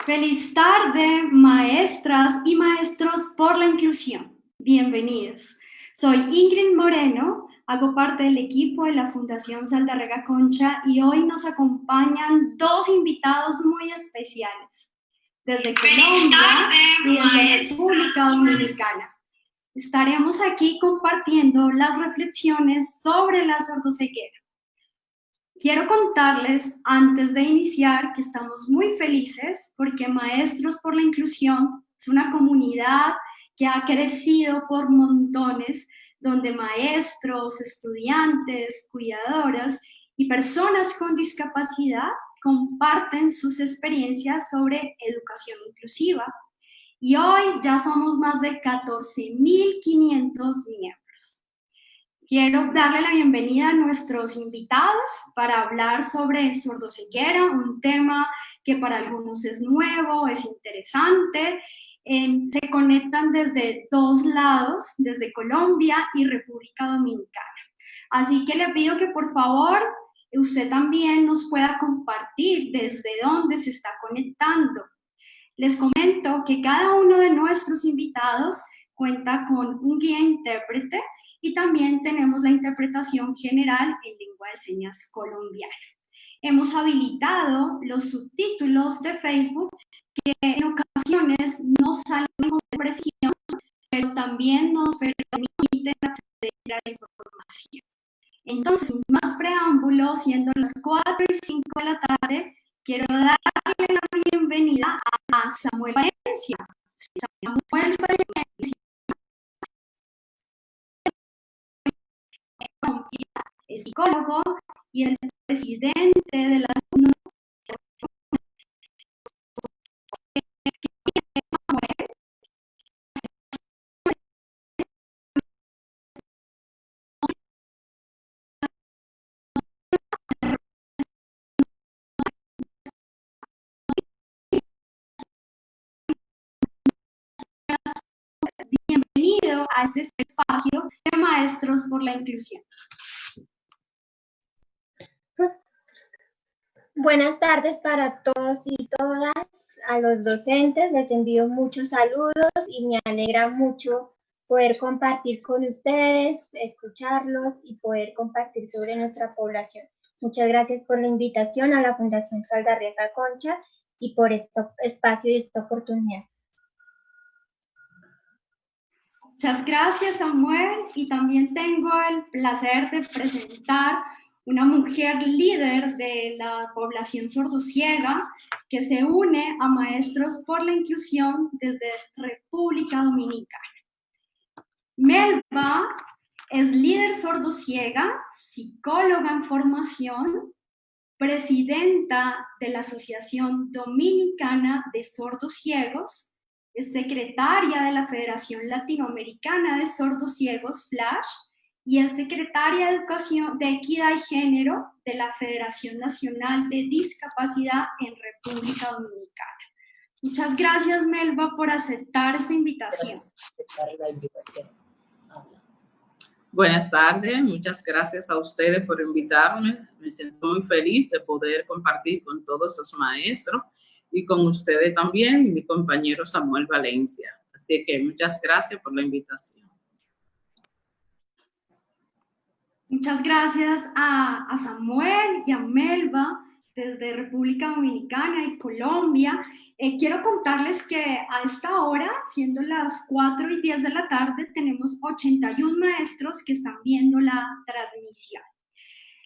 Feliz tarde, maestras y maestros por la inclusión. Bienvenidos. Soy Ingrid Moreno, hago parte del equipo de la Fundación Saldarriaga Concha y hoy nos acompañan dos invitados muy especiales desde Colombia y desde República Dominicana. Estaremos aquí compartiendo las reflexiones sobre la sordoceguera. Quiero contarles, antes de iniciar, que estamos muy felices porque Maestros por la Inclusión es una comunidad que ha crecido por montones, donde maestros, estudiantes, cuidadoras y personas con discapacidad comparten sus experiencias sobre educación inclusiva. Y hoy ya somos más de 14.500 miembros. Quiero darle la bienvenida a nuestros invitados para hablar sobre sordoceguera, un tema que para algunos es nuevo, es interesante. Se conectan desde dos lados, desde Colombia y República Dominicana. Así que le pido que por favor usted también nos pueda compartir desde dónde se está conectando. Les comento que cada uno de nuestros invitados cuenta con un guía intérprete y también tenemos la interpretación general en lengua de señas colombiana. Hemos habilitado los subtítulos de Facebook que en ocasiones no salen con presión, pero también nos permiten acceder a la información. Entonces, sin más preámbulos, siendo las 4:05 de la tarde, quiero darle la bienvenida a Samuel Valencia. Samuel Valencia es psicólogo y es el presidente de la bienvenido a este espacio de Maestros por la Inclusión. Buenas tardes para todos y todas, a los docentes les envío muchos saludos y me alegra mucho poder compartir con ustedes, escucharlos y poder compartir sobre nuestra población. Muchas gracias por la invitación a la Fundación Saldarriaga Concha y por este espacio y esta oportunidad. Muchas gracias, Samuel, y también tengo el placer de presentar una mujer líder de la población sordociega que se une a Maestros por la Inclusión desde República Dominicana. Melba es líder sordociega, psicóloga en formación, presidenta de la Asociación Dominicana de Sordos Ciegos, es secretaria de la Federación Latinoamericana de Sordos Ciegos, FLASH, y es secretaria de Educación de Equidad y Género de la Federación Nacional de Discapacidad en República Dominicana. Muchas gracias, Melba, por aceptar esta invitación. Gracias por aceptar la invitación. Buenas tardes, muchas gracias a ustedes por invitarme. Me siento muy feliz de poder compartir con todos los maestros y con ustedes también, mi compañero Samuel Valencia. Así que muchas gracias por la invitación. Muchas gracias a Samuel y a Melba desde República Dominicana y Colombia. Quiero contarles que a esta hora, siendo las 4:10 de la tarde, tenemos 81 maestros que están viendo la transmisión.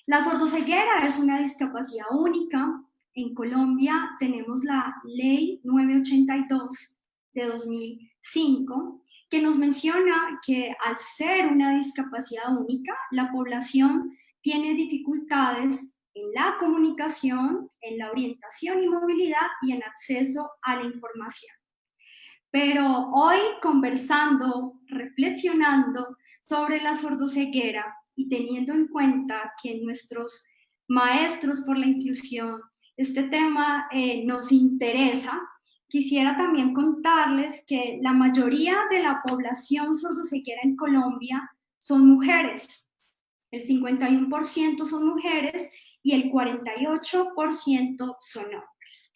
La sordoceguera es una discapacidad única. En Colombia tenemos la Ley 982 de 2005, que nos menciona que al ser una discapacidad única, la población tiene dificultades en la comunicación, en la orientación y movilidad y en acceso a la información. Pero hoy conversando, reflexionando sobre la sordoceguera y teniendo en cuenta que nuestros maestros por la inclusión, este tema nos interesa, quisiera también contarles que la mayoría de la población sordoceguera en Colombia son mujeres. El 51% son mujeres y el 48% son hombres.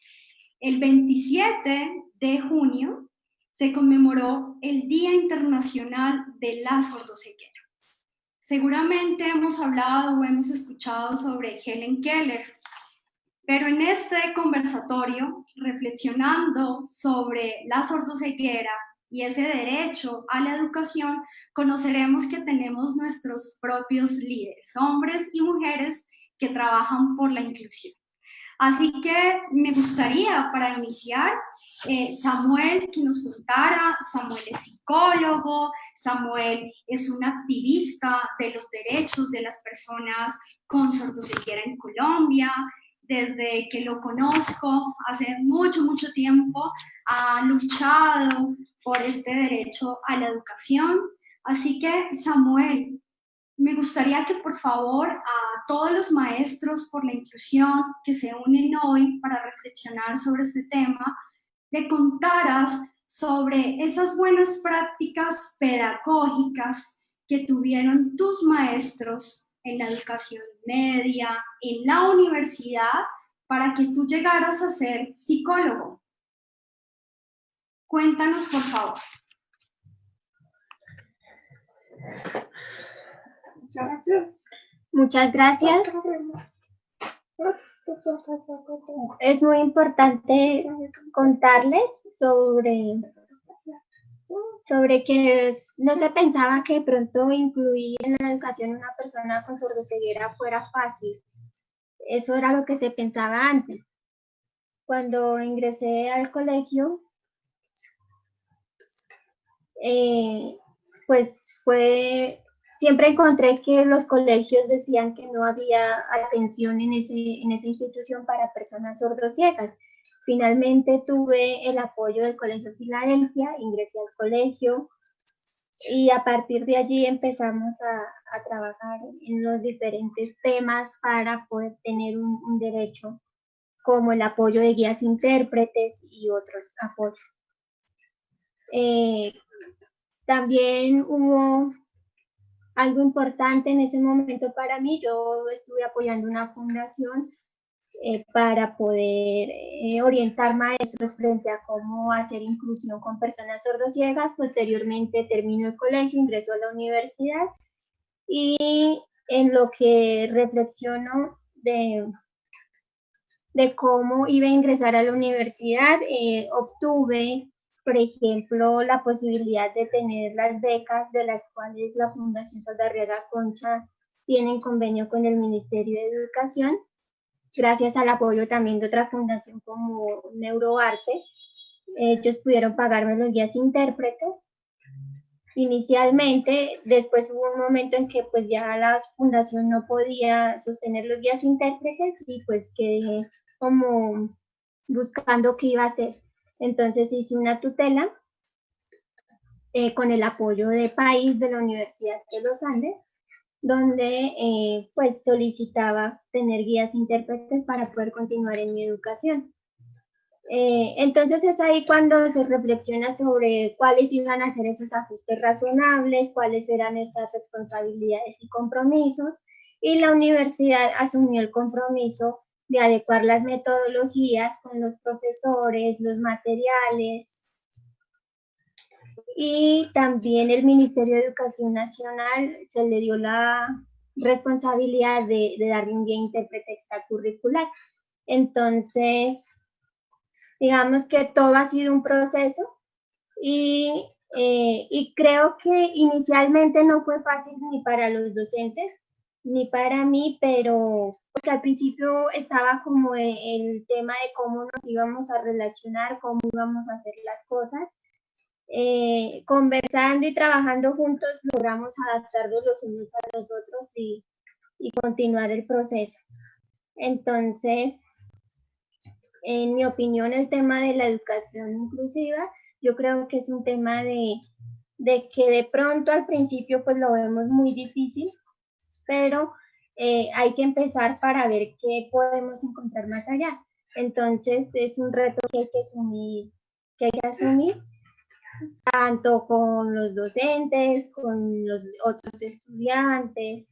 El 27 de junio se conmemoró el Día Internacional de la Sordoceguera. Seguramente hemos hablado o hemos escuchado sobre Helen Keller, pero en este conversatorio, reflexionando sobre la sordoceguera y ese derecho a la educación, conoceremos que tenemos nuestros propios líderes, hombres y mujeres que trabajan por la inclusión. Así que me gustaría, para iniciar, Samuel, que nos contara. Samuel es psicólogo, Samuel es un activista de los derechos de las personas con sordoceguera en Colombia. Desde que lo conozco, hace mucho, mucho tiempo, ha luchado por este derecho a la educación. Así que, Samuel, me gustaría que por favor a todos los maestros por la inclusión que se unen hoy para reflexionar sobre este tema, le contaras sobre esas buenas prácticas pedagógicas que tuvieron tus maestros en la educación media, en la universidad, para que tú llegaras a ser psicólogo. Cuéntanos, por favor. Muchas gracias. Es muy importante contarles sobre que no se pensaba que de pronto incluir en la educación una persona con sordoceguera fuera fácil. Eso era lo que se pensaba antes. Cuando ingresé al colegio, siempre encontré que los colegios decían que no había atención en esa institución para personas sordociegas. Finalmente tuve el apoyo del Colegio Filadelfia, ingresé al colegio y a partir de allí empezamos a trabajar en los diferentes temas para poder tener un derecho, como el apoyo de guías intérpretes y otros apoyos. También hubo algo importante en ese momento para mí. Yo estuve apoyando una fundación para poder orientar maestros frente a cómo hacer inclusión con personas sordociegas. Posteriormente terminó el colegio, ingresó a la universidad y en lo que reflexiono de cómo iba a ingresar a la universidad, obtuve, por ejemplo, la posibilidad de tener las becas de las cuales la Fundación Saldarriaga Concha tiene en convenio con el Ministerio de Educación, gracias al apoyo también de otra fundación como Neuroarte. Ellos pudieron pagarme los guías intérpretes. Inicialmente, después hubo un momento en que pues ya la fundación no podía sostener los guías intérpretes y pues quedé como buscando qué iba a hacer. Entonces hice una tutela con el apoyo de País de la Universidad de los Andes, donde pues solicitaba tener guías intérpretes para poder continuar en mi educación. Entonces es ahí cuando se reflexiona sobre cuáles iban a ser esos ajustes razonables, cuáles eran esas responsabilidades y compromisos, y la universidad asumió el compromiso de adecuar las metodologías con los profesores, los materiales, y también el Ministerio de Educación Nacional se le dio la responsabilidad de darle un guía intérprete extracurricular. Entonces, digamos que todo ha sido un proceso y creo que inicialmente no fue fácil ni para los docentes ni para mí, pero porque al principio estaba como el tema de cómo nos íbamos a relacionar, cómo íbamos a hacer las cosas. Conversando y trabajando juntos logramos adaptarnos los unos a los otros y continuar el proceso. Entonces, en mi opinión, el tema de la educación inclusiva, yo creo que es un tema de que de pronto al principio pues lo vemos muy difícil, pero hay que empezar para ver qué podemos encontrar más allá. Entonces es un reto que hay que asumir, tanto con los docentes, con los otros estudiantes.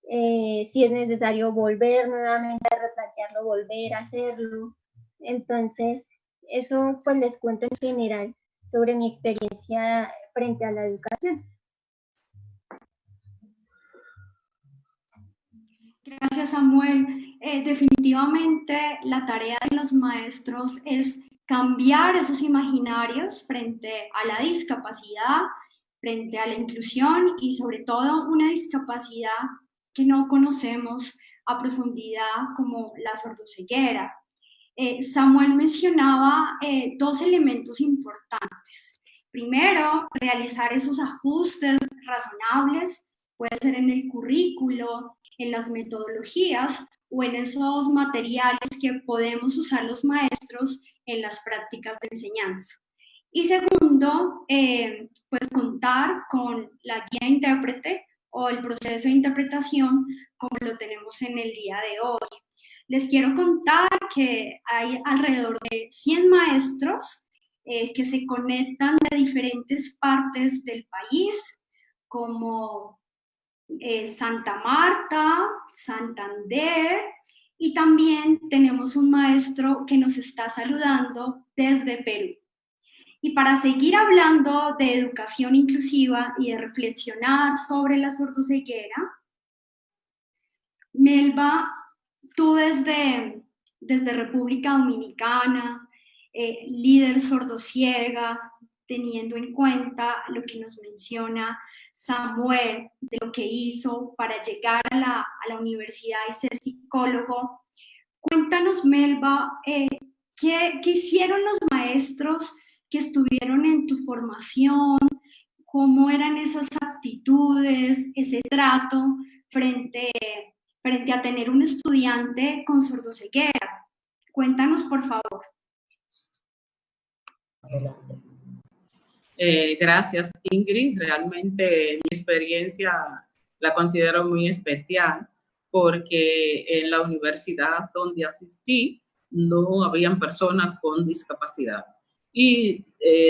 Si es necesario volver nuevamente a replantearlo, volver a hacerlo. Entonces, eso pues les cuento en general sobre mi experiencia frente a la educación. Gracias, Samuel. Definitivamente la tarea de los maestros es cambiar esos imaginarios frente a la discapacidad, frente a la inclusión y sobre todo una discapacidad que no conocemos a profundidad como la sordoceguera. Samuel mencionaba dos elementos importantes. Primero, realizar esos ajustes razonables, puede ser en el currículo, en las metodologías o en esos materiales que podemos usar los maestros en las prácticas de enseñanza. Y segundo, pues contar con la guía intérprete o el proceso de interpretación como lo tenemos en el día de hoy. Les quiero contar que hay alrededor de 100 maestros que se conectan de diferentes partes del país, como Santa Marta, Santander, y también tenemos un maestro que nos está saludando desde Perú. Y para seguir hablando de educación inclusiva y de reflexionar sobre la sordoceguera, Melba, tú desde República Dominicana, líder sordociega, teniendo en cuenta lo que nos menciona Samuel, de lo que hizo para llegar a la universidad y ser psicólogo. Cuéntanos, Melba, ¿qué hicieron los maestros que estuvieron en tu formación? ¿Cómo eran esas actitudes, ese trato frente a tener un estudiante con sordoceguera? Cuéntanos, por favor. Adelante. Gracias, Ingrid. Realmente mi experiencia la considero muy especial porque en la universidad donde asistí no habían personas con discapacidad y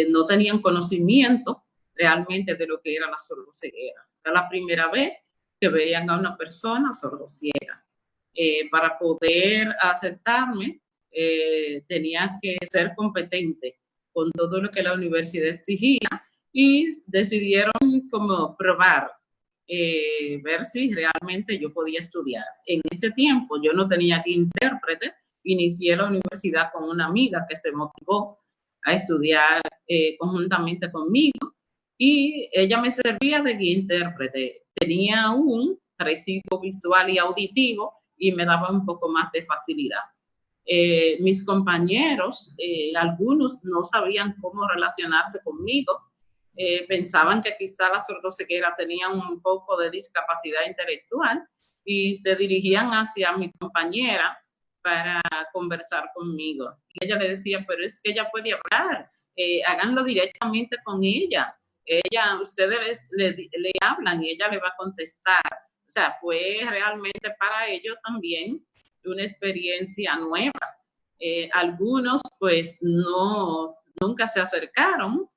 no tenían conocimiento realmente de lo que era la sordoceguera. Era la primera vez que veían a una persona sordociega. Para poder aceptarme, tenía que ser competente con todo lo que la universidad exigía y decidieron como probar, ver si realmente yo podía estudiar. En este tiempo yo no tenía guía intérprete, inicié la universidad con una amiga que se motivó a estudiar conjuntamente conmigo y ella me servía de guía intérprete. Tenía un recibo visual y auditivo y me daba un poco más de facilidad. Mis compañeros, algunos no sabían cómo relacionarse conmigo, pensaban que quizá la sordoceguera tenía un poco de discapacidad intelectual y se dirigían hacia mi compañera para conversar conmigo. Y ella le decía, pero es que ella puede hablar, háganlo directamente con ella. Ustedes le hablan y ella le va a contestar. O sea, fue realmente para ellos también una experiencia nueva. Algunos pues nunca se acercaron.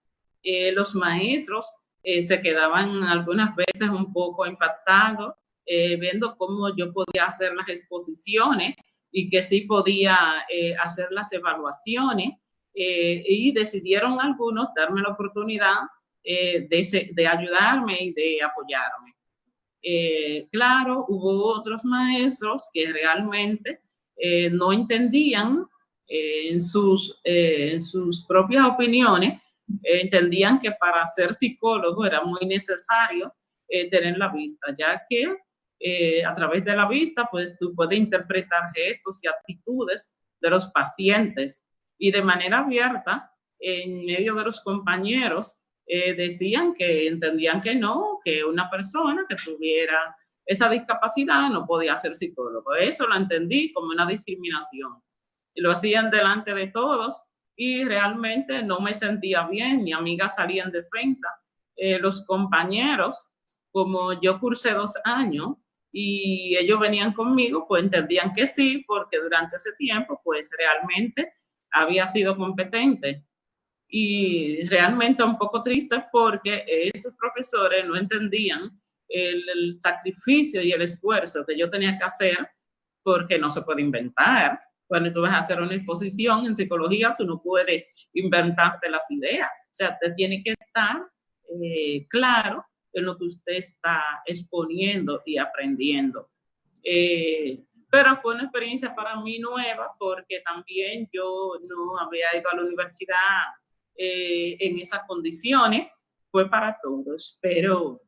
Los maestros se quedaban algunas veces un poco impactados viendo cómo yo podía hacer las exposiciones y que sí podía hacer las evaluaciones y decidieron algunos darme la oportunidad de ayudarme y de apoyarme. Claro, hubo otros maestros que realmente no entendían en sus propias opiniones, entendían que para ser psicólogo era muy necesario tener la vista, ya que a través de la vista pues tú puedes interpretar gestos y actitudes de los pacientes y de manera abierta en medio de los compañeros decían que entendían que no, que una persona que tuviera esa discapacidad no podía ser psicólogo. Eso lo entendí como una discriminación. Y lo hacían delante de todos y realmente no me sentía bien. Mi amiga salía en defensa. Los compañeros, como yo cursé 2 años y ellos venían conmigo, pues entendían que sí, porque durante ese tiempo pues realmente había sido competente. Y realmente un poco triste porque esos profesores no entendían el sacrificio y el esfuerzo que yo tenía que hacer, porque no se puede inventar. Cuando tú vas a hacer una exposición en psicología, tú no puedes inventarte las ideas. O sea, te tiene que estar claro en lo que usted está exponiendo y aprendiendo. Pero fue una experiencia para mí nueva porque también yo no había ido a la universidad en esas condiciones. Fue para todos, pero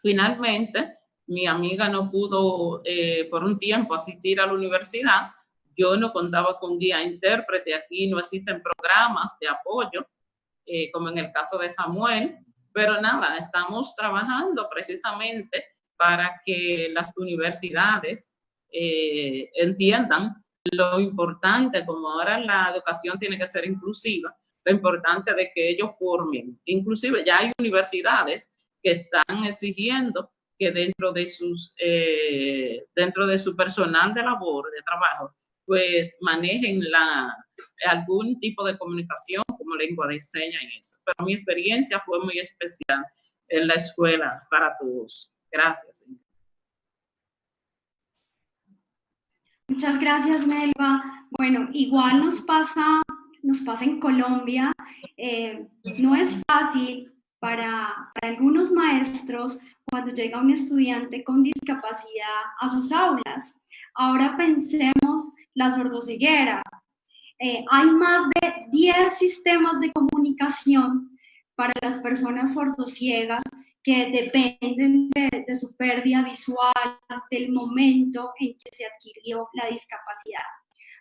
finalmente mi amiga no pudo por un tiempo asistir a la universidad. Yo no contaba con guía intérprete, aquí no existen programas de apoyo, como en el caso de Samuel, pero nada, estamos trabajando precisamente para que las universidades entiendan lo importante, como ahora la educación tiene que ser inclusiva, lo importante de que ellos formen. Inclusive ya hay universidades que están exigiendo que dentro de su personal de labor, de trabajo, pues manejen algún tipo de comunicación como lengua de señas y eso. Pero mi experiencia fue muy especial en la escuela para todos. Gracias. Muchas gracias, Melba. Bueno, igual nos pasa en Colombia. No es fácil para algunos maestros cuando llega un estudiante con discapacidad a sus aulas. Ahora pensemos la sordoceguera. Hay más de 10 sistemas de comunicación para las personas sordociegas que dependen de su pérdida visual, del momento en que se adquirió la discapacidad.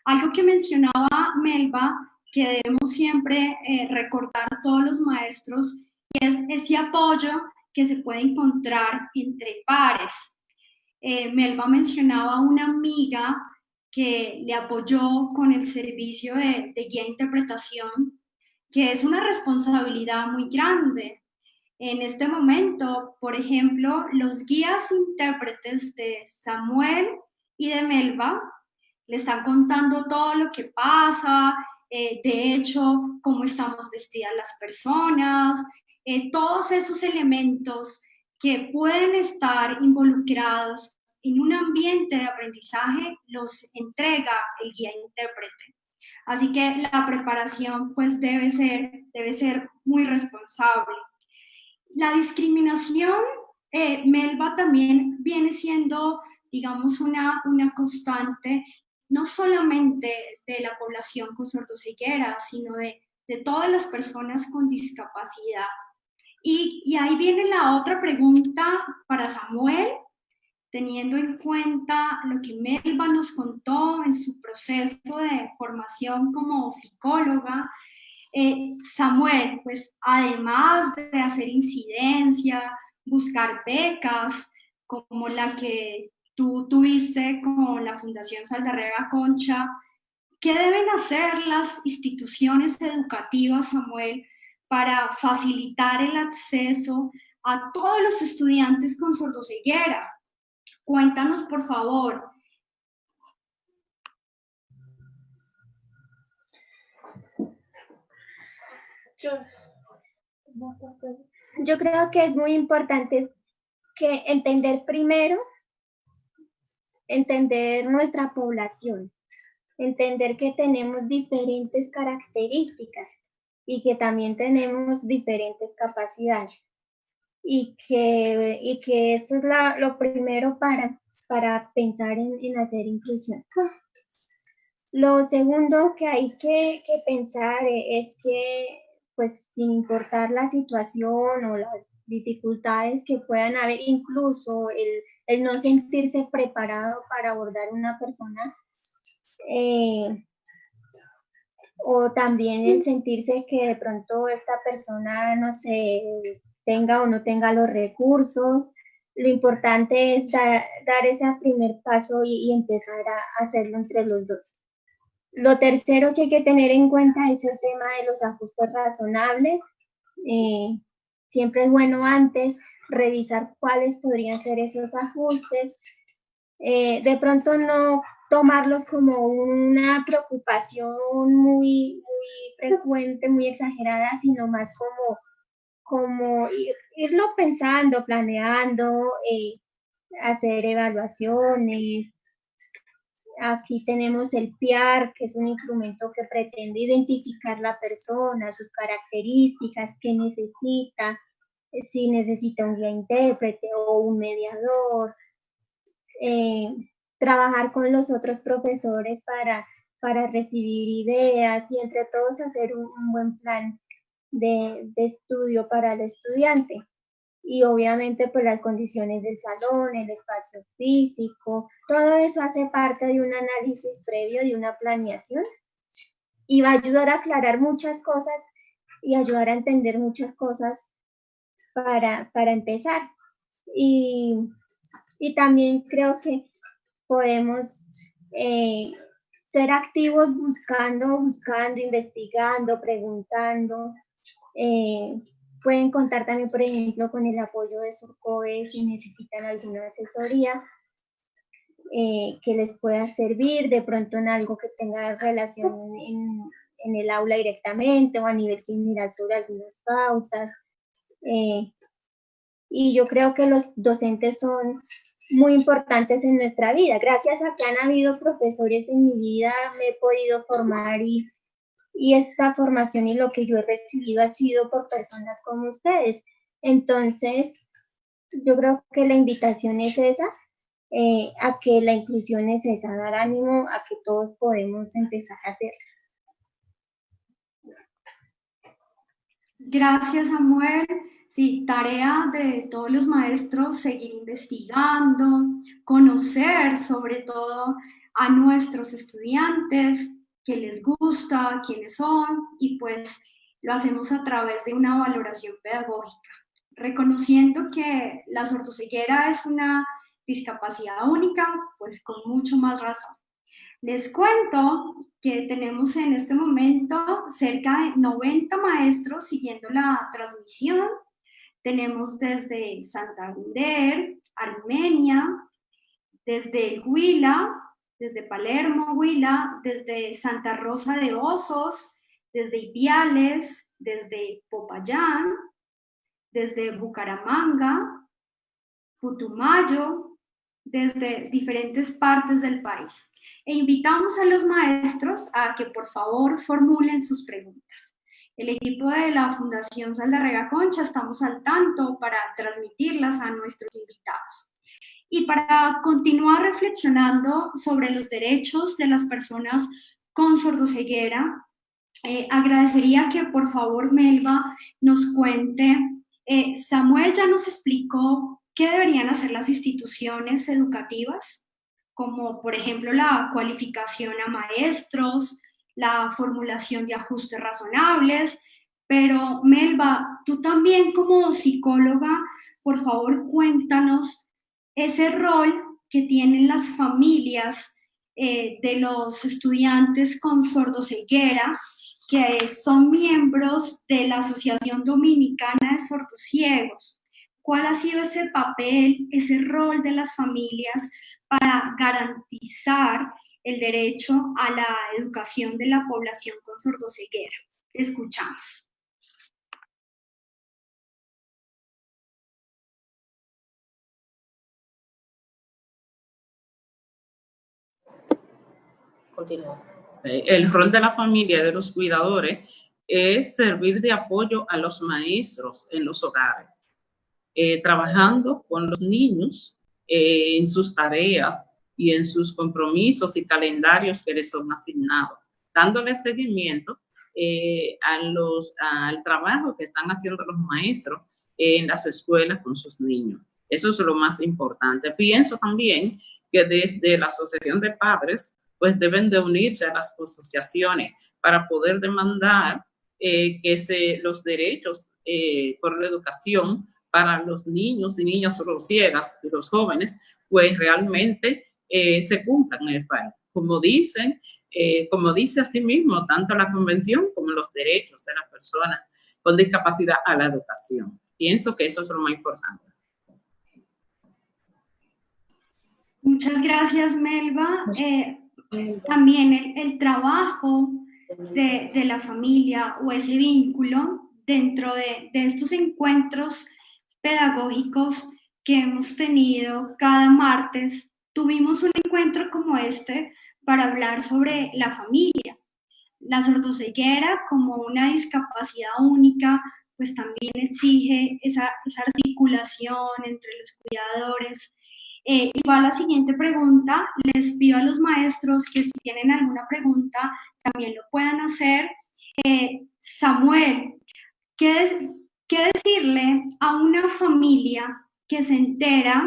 Algo que mencionaba Melba, que debemos siempre recordar todos los maestros, es ese apoyo que se puede encontrar entre pares. Melba mencionaba una amiga que le apoyó con el servicio de guía de interpretación, que es una responsabilidad muy grande. En este momento, por ejemplo, los guías intérpretes de Samuel y de Melba le están contando todo lo que pasa, de hecho, cómo estamos vestidas las personas, todos esos elementos que pueden estar involucrados en un ambiente de aprendizaje los entrega el guía intérprete. Así que la preparación pues debe ser muy responsable. La discriminación, Melba, también viene siendo, digamos, una constante, no solamente de la población con sordoceguera, sino de todas las personas con discapacidad. Y ahí viene la otra pregunta para Samuel, teniendo en cuenta lo que Melba nos contó en su proceso de formación como psicóloga. Samuel, pues además de hacer incidencia, buscar becas como la que tú tuviste con la Fundación Saldarriaga Concha, ¿qué deben hacer las instituciones educativas, Samuel, para facilitar el acceso a todos los estudiantes con sordoceguera? Cuéntanos, por favor. Yo creo que es muy importante que entender nuestra población, entender que tenemos diferentes características y que también tenemos diferentes capacidades y que eso es lo primero para pensar en hacer inclusión. Lo segundo que hay que pensar es que, pues, sin importar la situación o las dificultades que puedan haber, incluso el no sentirse preparado para abordar una persona, o también el sentirse que de pronto esta persona, no sé, tenga o no tenga los recursos. Lo importante es dar ese primer paso y empezar a hacerlo entre los dos. Lo tercero que hay que tener en cuenta es el tema de los ajustes razonables. Siempre es bueno antes revisar cuáles podrían ser esos ajustes. De pronto no tomarlos como una preocupación muy frecuente, muy exagerada, sino más como irlo pensando, planeando, hacer evaluaciones, Aquí tenemos el PIAR, que es un instrumento que pretende identificar la persona, sus características, qué necesita, si necesita un guía intérprete o un mediador, trabajar con los otros profesores para recibir ideas y entre todos hacer un buen plan de estudio para el estudiante. Y obviamente pues las condiciones del salón, el espacio físico, todo eso hace parte de un análisis previo, de una planeación y va a ayudar a aclarar muchas cosas y ayudar a entender muchas cosas para empezar. Y también creo que podemos ser activos buscando, investigando, preguntando. Pueden contar también, por ejemplo, con el apoyo de Surcoe si necesitan alguna asesoría que les pueda servir, de pronto en algo que tenga relación en el aula directamente o a nivel general sobre algunas pautas. Y yo creo que los docentes son muy importantes en nuestra vida. Gracias a que han habido profesores en mi vida, me he podido formar y esta formación y lo que yo he recibido ha sido por personas como ustedes. Entonces, yo creo que la invitación es esa, a que la inclusión es esa, dar ánimo a que todos podemos empezar a hacer. Gracias, Samuel. Sí, tarea de todos los maestros, seguir investigando, conocer sobre todo a nuestros estudiantes, qué les gusta, quiénes son, y pues lo hacemos a través de una valoración pedagógica, reconociendo que la sordoceguera es una discapacidad única, pues con mucho más razón. Les cuento que tenemos en este momento cerca de 90 maestros siguiendo la transmisión. Tenemos desde Santander, Armenia, desde el Huila, desde Palermo, Huila, desde Santa Rosa de Osos, desde Ipiales, desde Popayán, desde Bucaramanga, Putumayo, desde diferentes partes del país. E invitamos a los maestros a que por favor formulen sus preguntas. El equipo de la Fundación Saldarrega Concha estamos al tanto para transmitirlas a nuestros invitados. Y para continuar reflexionando sobre los derechos de las personas con sordoceguera, agradecería que por favor Melba nos cuente. Samuel ya nos explicó qué deberían hacer las instituciones educativas, como por ejemplo la cualificación a maestros, la formulación de ajustes razonables, pero Melba, tú también como psicóloga, por favor cuéntanos ese rol que tienen las familias de los estudiantes con sordoceguera, que son miembros de la Asociación Dominicana de Sordociegos. ¿Cuál ha sido ese papel, ese rol de las familias para garantizar el derecho a la educación de la población con sordoceguera? Escuchamos. Continúa. El rol de la familia, de los cuidadores, es servir de apoyo a los maestros en los hogares, trabajando con los niños en sus tareas y en sus compromisos y calendarios que les son asignados, dándole seguimiento al trabajo que están haciendo los maestros en las escuelas con sus niños. Eso es lo más importante. Pienso también que desde la Asociación de Padres, pues deben de unirse a las asociaciones para poder demandar que los derechos por la educación para los niños y niñas sordociegas y los jóvenes, pues realmente se cumplan en el país. Como dice así mismo, tanto la Convención como los derechos de las personas con discapacidad a la educación. Pienso que eso es lo más importante. Muchas gracias, Melba. También el trabajo de la familia o ese vínculo dentro de estos encuentros pedagógicos que hemos tenido cada martes. Tuvimos un encuentro encuentro como este para hablar sobre la familia. La sordoceguera como una discapacidad única, pues también exige esa articulación entre los cuidadores. Y va la siguiente pregunta. Les pido a los maestros que si tienen alguna pregunta también lo puedan hacer. Samuel, ¿qué decirle a una familia que se entera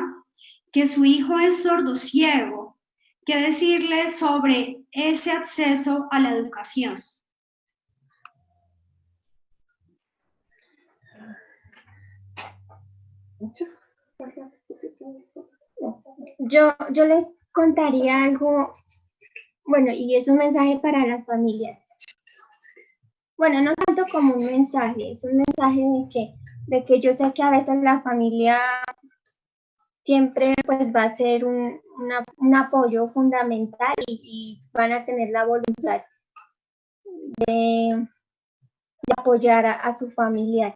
que su hijo es sordociego? ¿Qué decirle sobre ese acceso a la educación? Yo les contaría algo, bueno, y es un mensaje para las familias. Bueno, no tanto como un mensaje, es un mensaje de que yo sé que a veces la familia siempre pues va a ser un apoyo fundamental y van a tener la voluntad de apoyar a su familiar.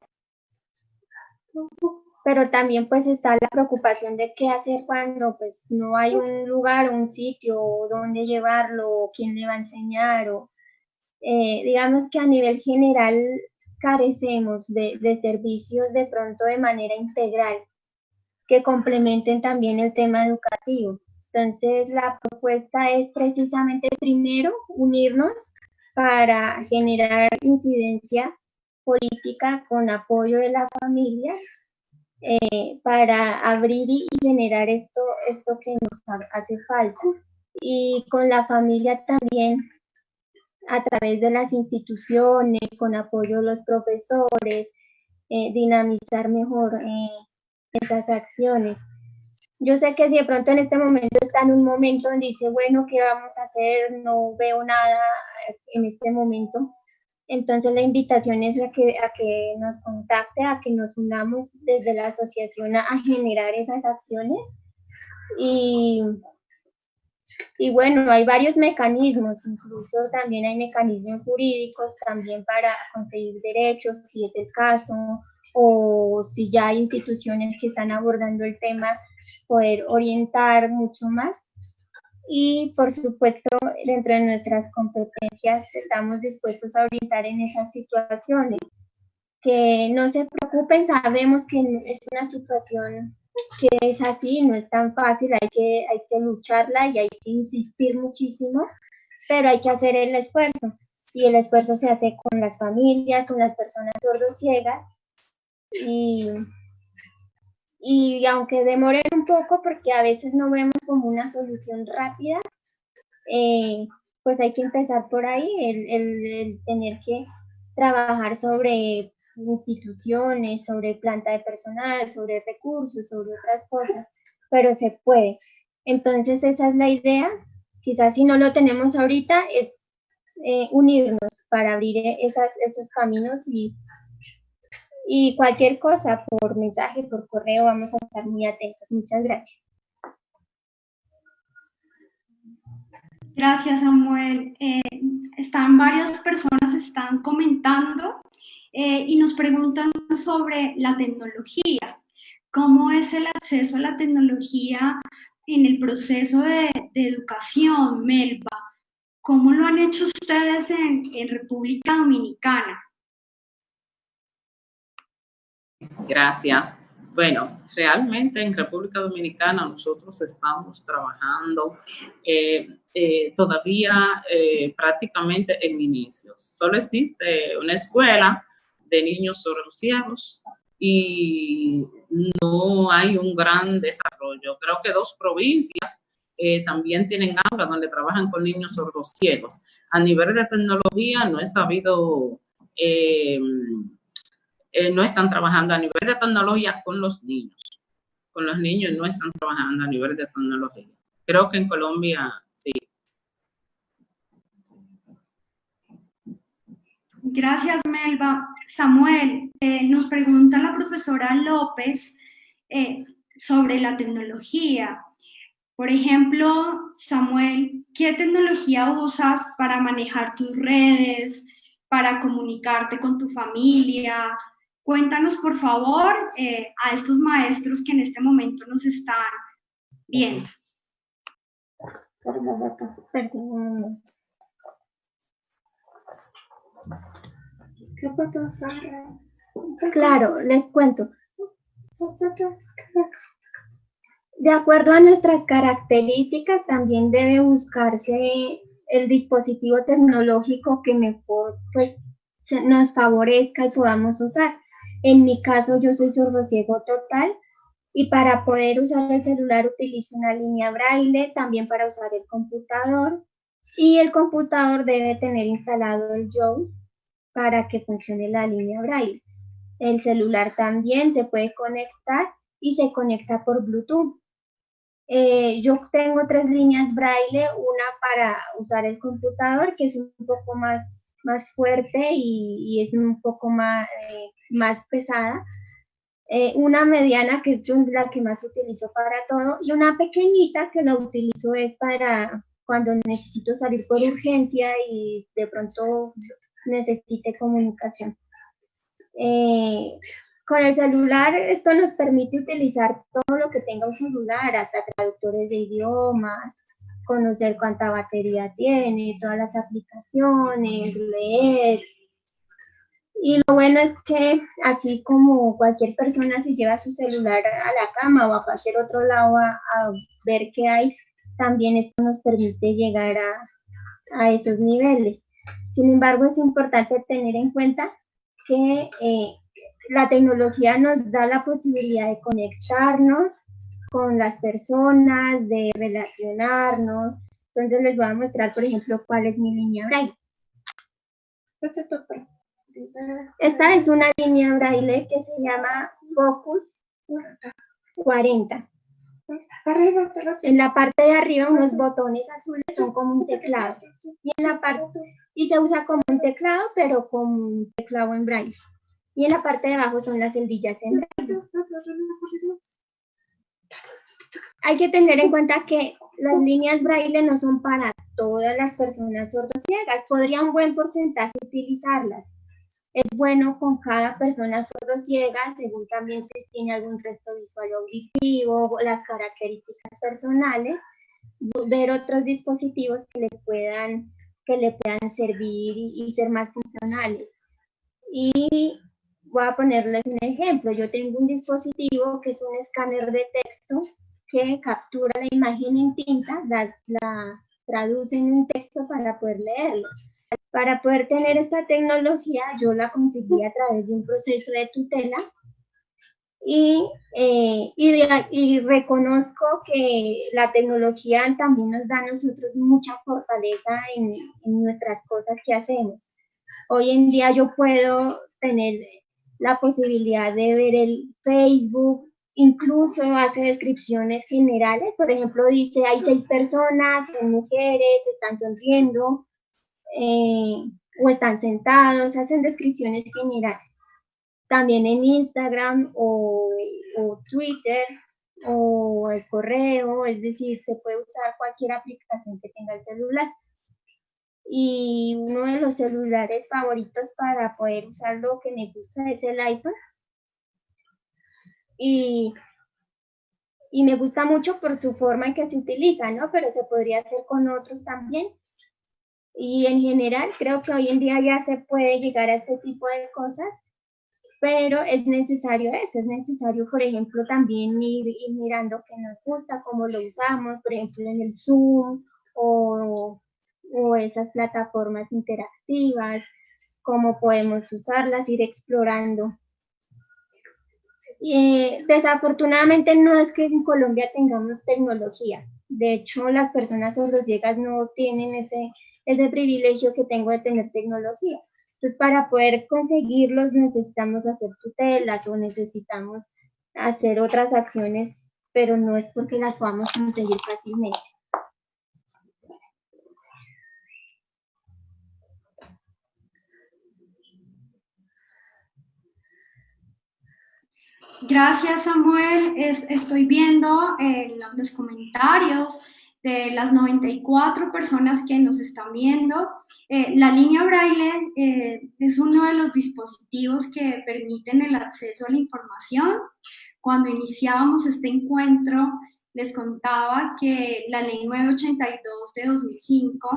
Pero también pues está la preocupación de qué hacer cuando pues no hay un lugar, un sitio donde llevarlo, o quién le va a enseñar, o digamos que a nivel general carecemos de servicios de pronto de manera integral que complementen también el tema educativo. Entonces la propuesta es precisamente primero unirnos para generar incidencia política con apoyo de la familia, para abrir y generar esto que nos hace falta, y con la familia también a través de las instituciones, con apoyo de los profesores, dinamizar mejor esas acciones. Yo sé que si de pronto en este momento está en un momento donde dice, bueno, ¿qué vamos a hacer? No veo nada en este momento. Entonces la invitación es a que nos contacte, a que nos unamos desde la asociación a generar esas acciones. Y bueno, hay varios mecanismos, incluso también hay mecanismos jurídicos también para conseguir derechos, si es el caso, o si ya hay instituciones que están abordando el tema, poder orientar mucho más. Y por supuesto, dentro de nuestras competencias estamos dispuestos a orientar en esas situaciones. Que no se preocupen, sabemos que es una situación que es así, no es tan fácil, hay que lucharla y hay que insistir muchísimo, pero hay que hacer el esfuerzo. Y el esfuerzo se hace con las familias, con las personas sordociegas, y aunque demoren un poco, porque a veces no vemos como una solución rápida, pues hay que empezar por ahí, el tener que trabajar sobre instituciones, sobre planta de personal, sobre recursos, sobre otras cosas, pero se puede. Entonces esa es la idea. Quizás si no lo tenemos ahorita, es unirnos para abrir esos caminos, y cualquier cosa por mensaje, por correo, vamos a estar muy atentos. Muchas gracias. Gracias, Samuel. Varias personas están comentando y nos preguntan sobre la tecnología. ¿Cómo es el acceso a la tecnología en el proceso de educación, Melba? ¿Cómo lo han hecho ustedes en República Dominicana? Gracias. Bueno, realmente en República Dominicana nosotros estamos trabajando todavía prácticamente en inicios. Solo existe una escuela de niños sordociegos y no hay un gran desarrollo. Creo que 2 provincias también tienen aulas donde trabajan con niños sordociegos. A nivel de tecnología no he sabido... no están trabajando a nivel de tecnología con los niños. Con los niños no están trabajando a nivel de tecnología. Creo que en Colombia sí. Gracias, Melba. Samuel, nos pregunta la profesora López sobre la tecnología. Por ejemplo, Samuel, ¿qué tecnología usas para manejar tus redes, para comunicarte con tu familia? Cuéntanos, por favor, a estos maestros que en este momento nos están viendo. Perdón. Claro, les cuento. De acuerdo a nuestras características, también debe buscarse el dispositivo tecnológico que mejor pues, nos favorezca y podamos usar. En mi caso, yo soy sordociego total y para poder usar el celular utilizo una línea braille, también para usar el computador. Y el computador debe tener instalado el JAWS para que funcione la línea braille. El celular también se puede conectar y se conecta por Bluetooth. Yo tengo 3 líneas braille, una para usar el computador, que es un poco más fuerte y es un poco más pesada, una mediana, que es la que más utilizo para todo, y una pequeñita que la utilizo es para cuando necesito salir por urgencia y de pronto necesite comunicación. Con el celular esto nos permite utilizar todo lo que tenga un celular, hasta traductores de idiomas, conocer cuánta batería tiene, todas las aplicaciones, leer. Y lo bueno es que así como cualquier persona se lleva su celular a la cama o a cualquier otro lado a ver qué hay, también esto nos permite llegar a esos niveles. Sin embargo, es importante tener en cuenta que la tecnología nos da la posibilidad de conectarnos con las personas, de relacionarnos. Entonces les voy a mostrar, por ejemplo, cuál es mi línea braille. Esta es una línea braille que se llama Focus 40. En la parte de arriba unos botones azules son como un teclado y se usa como un teclado, pero con un teclado en braille. Y en la parte de abajo son las celdillas en braille. Hay que tener en cuenta que las líneas braille no son para todas las personas sordociegas. Podría un buen porcentaje utilizarlas. Es bueno con cada persona sordociega, según también si tiene algún resto visual o auditivo, las características personales, ver otros dispositivos que le puedan servir y ser más funcionales. Y voy a ponerles un ejemplo. Yo tengo un dispositivo que es un escáner de texto que captura la imagen en tinta, la traduce en un texto para poder leerlo. Para poder tener esta tecnología, yo la conseguí a través de un proceso de tutela y reconozco que la tecnología también nos da a nosotros mucha fortaleza en nuestras cosas que hacemos. Hoy en día yo puedo tener la posibilidad de ver el Facebook, incluso hace descripciones generales, por ejemplo dice hay 6 personas, son mujeres, están sonriendo, o están sentados, hacen descripciones generales. También en Instagram o Twitter o el correo, es decir, se puede usar cualquier aplicación que tenga el celular. Y uno de los celulares favoritos para poder usar lo que me gusta es el iPhone. Y me gusta mucho por su forma en que se utiliza, ¿no? Pero se podría hacer con otros también. Y en general creo que hoy en día ya se puede llegar a este tipo de cosas, pero es necesario eso, es necesario, por ejemplo, también ir mirando qué nos gusta, cómo lo usamos, por ejemplo, en el Zoom o esas plataformas interactivas, cómo podemos usarlas, ir explorando. Desafortunadamente no es que en Colombia tengamos tecnología. De hecho, las personas sordociegas no tienen ese privilegio que tengo de tener tecnología. Entonces, para poder conseguirlos necesitamos hacer tutelas o necesitamos hacer otras acciones, pero no es porque las podamos conseguir fácilmente. Gracias, Samuel. Estoy viendo los comentarios de las 94 personas que nos están viendo. La línea braille es uno de los dispositivos que permiten el acceso a la información. Cuando iniciábamos este encuentro, les contaba que la ley 982 de 2005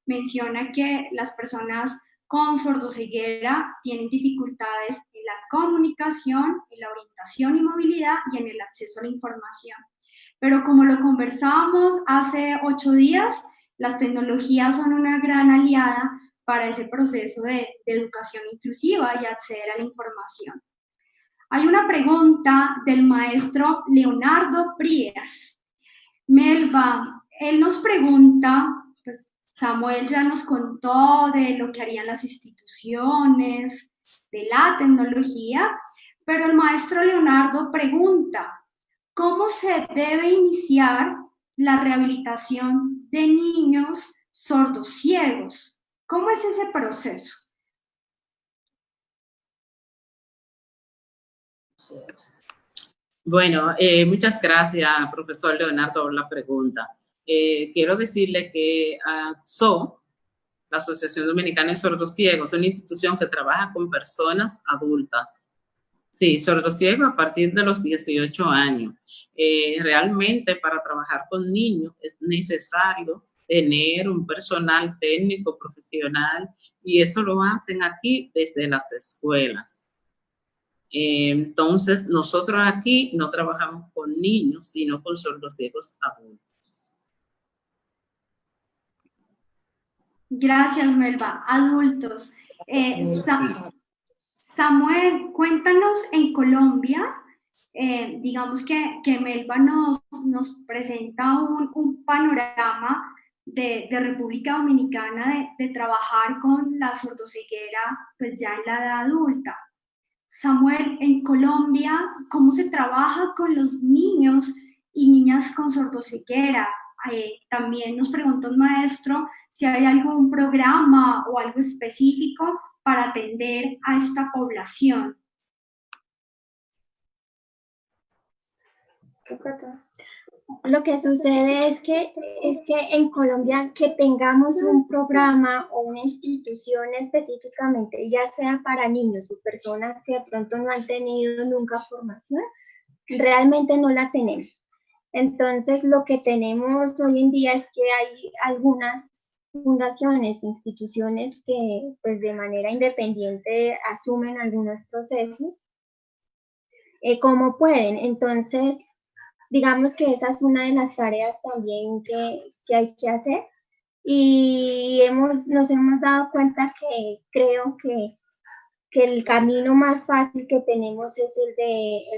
menciona que las personas con sordoceguera tienen dificultades en la comunicación, en la orientación y movilidad y en el acceso a la información. Pero como lo conversábamos hace 8 días, las tecnologías son una gran aliada para ese proceso de educación inclusiva y acceder a la información. Hay una pregunta del maestro Leonardo Prías. Melba, él nos pregunta, pues Samuel ya nos contó de lo que harían las instituciones, de la tecnología, pero el maestro Leonardo pregunta, ¿cómo se debe iniciar la rehabilitación de niños sordociegos? ¿Cómo es ese proceso? Bueno, muchas gracias, profesor Leonardo, por la pregunta. Quiero decirle que ASO, la Asociación Dominicana de Sordociegos, es una institución que trabaja con personas adultas. Sí, sordociegos a partir de los 18 años. Realmente para trabajar con niños es necesario tener un personal técnico profesional y eso lo hacen aquí desde las escuelas. Entonces, nosotros aquí no trabajamos con niños, sino con sordociegos adultos. Gracias, Melba. Adultos. Samuel, cuéntanos en Colombia, digamos que Melba nos presenta un panorama de República Dominicana de trabajar con la sordoceguera pues ya en la edad adulta. Samuel, en Colombia, ¿cómo se trabaja con los niños y niñas con sordoceguera? También nos pregunta un maestro si hay algún programa o algo específico para atender a esta población. Lo que sucede es que en Colombia que tengamos un programa o una institución específicamente, ya sea para niños o personas que de pronto no han tenido nunca formación, realmente no la tenemos. Entonces, lo que tenemos hoy en día es que hay algunas fundaciones, instituciones que pues de manera independiente asumen algunos procesos como pueden. Entonces, digamos que esa es una de las tareas también que hay que hacer y nos hemos dado cuenta que creo que el camino más fácil que tenemos es el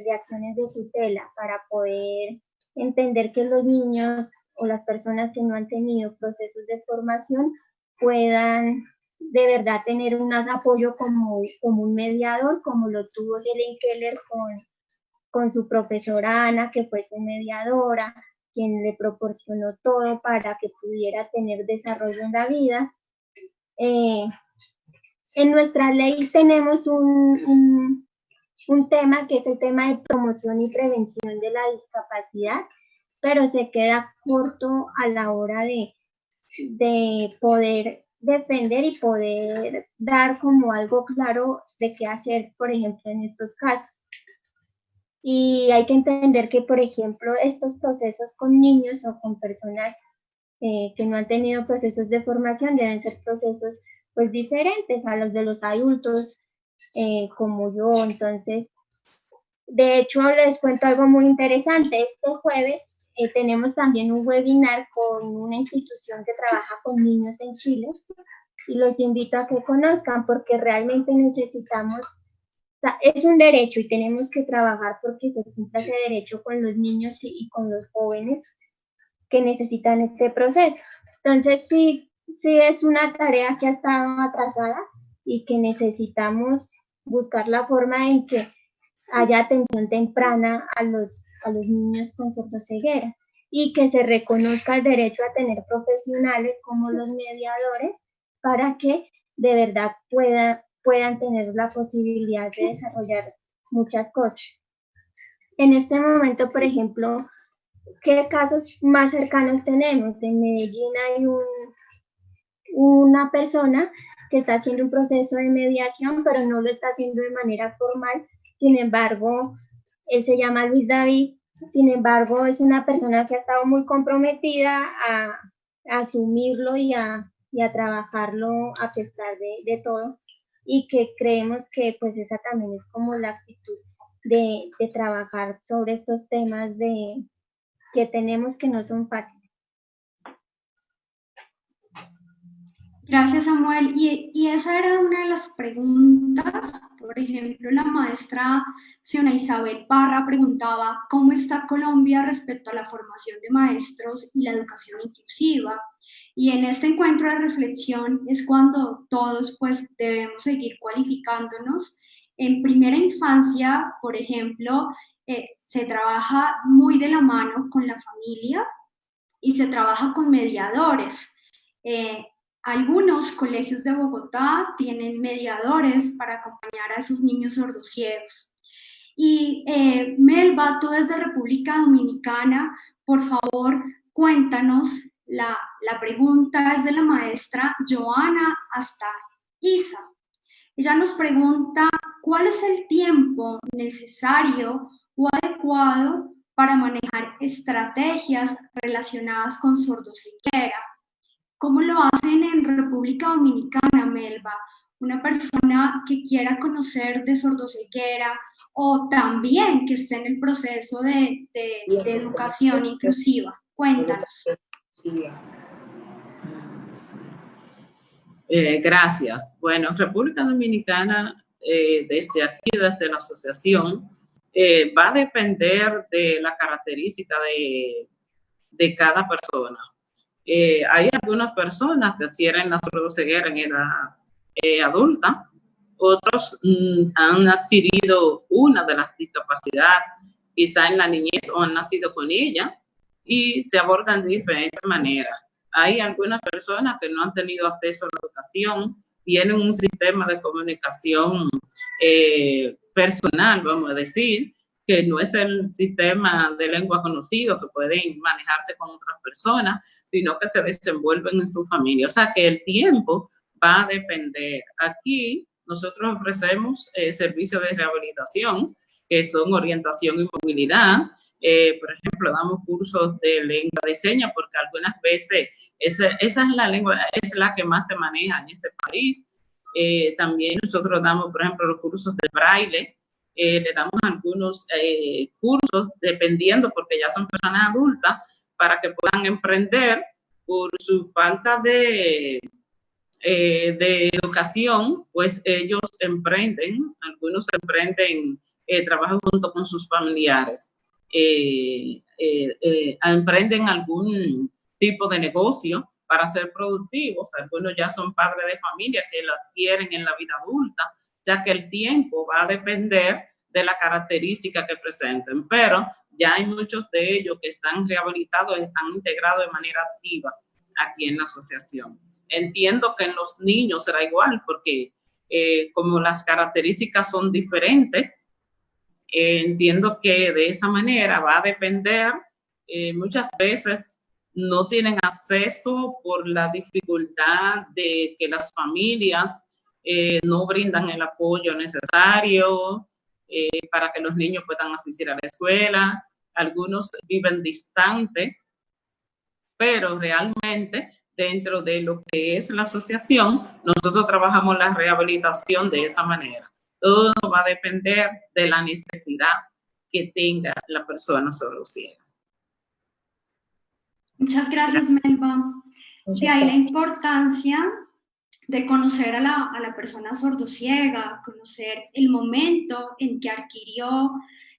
de acciones de tutela para poder entender que los niños o las personas que no han tenido procesos de formación puedan de verdad tener un apoyo como un mediador, como lo tuvo Helen Keller con su profesora Ana, que fue su mediadora, quien le proporcionó todo para que pudiera tener desarrollo en la vida. En nuestra ley tenemos un tema que es el tema de promoción y prevención de la discapacidad, pero se queda corto a la hora de poder defender y poder dar como algo claro de qué hacer, por ejemplo, en estos casos. Y hay que entender que, por ejemplo, estos procesos con niños o con personas que no han tenido procesos de formación deben ser procesos pues diferentes a los de los adultos como yo. Entonces, de hecho, les cuento algo muy interesante. Este jueves tenemos también un webinar con una institución que trabaja con niños en Chile y los invito a que conozcan porque realmente necesitamos, o sea, es un derecho y tenemos que trabajar porque se cumpla ese derecho con los niños y con los jóvenes que necesitan este proceso. Entonces, sí es una tarea que ha estado atrasada y que necesitamos buscar la forma en que haya atención temprana a los niños con sordoceguera y que se reconozca el derecho a tener profesionales como los mediadores para que de verdad puedan tener la posibilidad de desarrollar muchas cosas. En este momento, por ejemplo, ¿qué casos más cercanos tenemos? En Medellín hay una persona que está haciendo un proceso de mediación, pero no lo está haciendo de manera formal. Sin embargo, él se llama Luis David Sin embargo, es una persona que ha estado muy comprometida a asumirlo y a trabajarlo a pesar de todo, y que creemos que pues esa también es como la actitud de trabajar sobre estos temas que tenemos, que no son fáciles. Gracias, Samuel. Y esa era una de las preguntas. Por ejemplo, la maestra Xiona Isabel Parra preguntaba cómo está Colombia respecto a la formación de maestros y la educación inclusiva. Y en este encuentro de reflexión es cuando todos pues debemos seguir cualificándonos. En primera infancia, por ejemplo, se trabaja muy de la mano con la familia y se trabaja con mediadores. Algunos colegios de Bogotá tienen mediadores para acompañar a esos niños sordociegos. Y Melba, tú desde República Dominicana, por favor, cuéntanos, la pregunta es de la maestra Joana hasta Isa. Ella nos pregunta, ¿cuál es el tiempo necesario o adecuado para manejar estrategias relacionadas con sordoceguera? ¿Cómo lo hacen en República Dominicana, Melba? Una persona que quiera conocer de sordoceguera o también que esté en el proceso de educación inclusiva. Cuéntanos. Gracias. Bueno, República Dominicana, desde aquí, desde la asociación, va a depender de la característica de cada persona. Hay algunas personas que quieren la sordoceguera en edad adulta, otros han adquirido una de las discapacidades, quizá en la niñez o han nacido con ella, y se abordan de diferentes maneras. Hay algunas personas que no han tenido acceso a la educación, tienen un sistema de comunicación personal, vamos a decir, que no es el sistema de lengua conocido, que pueden manejarse con otras personas, sino que se desenvuelven en su familia. O sea que el tiempo va a depender. Aquí nosotros ofrecemos servicios de rehabilitación, que son orientación y movilidad. Por ejemplo, damos cursos de lengua de señas, porque algunas veces esa es la lengua, es la que más se maneja en este país. También nosotros damos, por ejemplo, los cursos de braille. Le damos algunos cursos, dependiendo, porque ya son personas adultas, para que puedan emprender por su falta de educación, pues ellos emprenden, algunos emprenden trabajo junto con sus familiares, emprenden algún tipo de negocio para ser productivos. Algunos ya son padres de familia que lo adquieren en la vida adulta, ya que el tiempo va a depender de la característica que presenten, pero ya hay muchos de ellos que están rehabilitados y están integrados de manera activa aquí en la asociación. Entiendo que en los niños será igual, porque como las características son diferentes, entiendo que de esa manera va a depender. Muchas veces no tienen acceso por la dificultad de que las familias no brindan el apoyo necesario para que los niños puedan asistir a la escuela. Algunos viven distantes, pero realmente dentro de lo que es la asociación, nosotros trabajamos la rehabilitación de esa manera. Todo va a depender de la necesidad que tenga la persona sordociega. Muchas gracias, Melba. De ahí la importancia de conocer a la persona sordociega, conocer el momento en que adquirió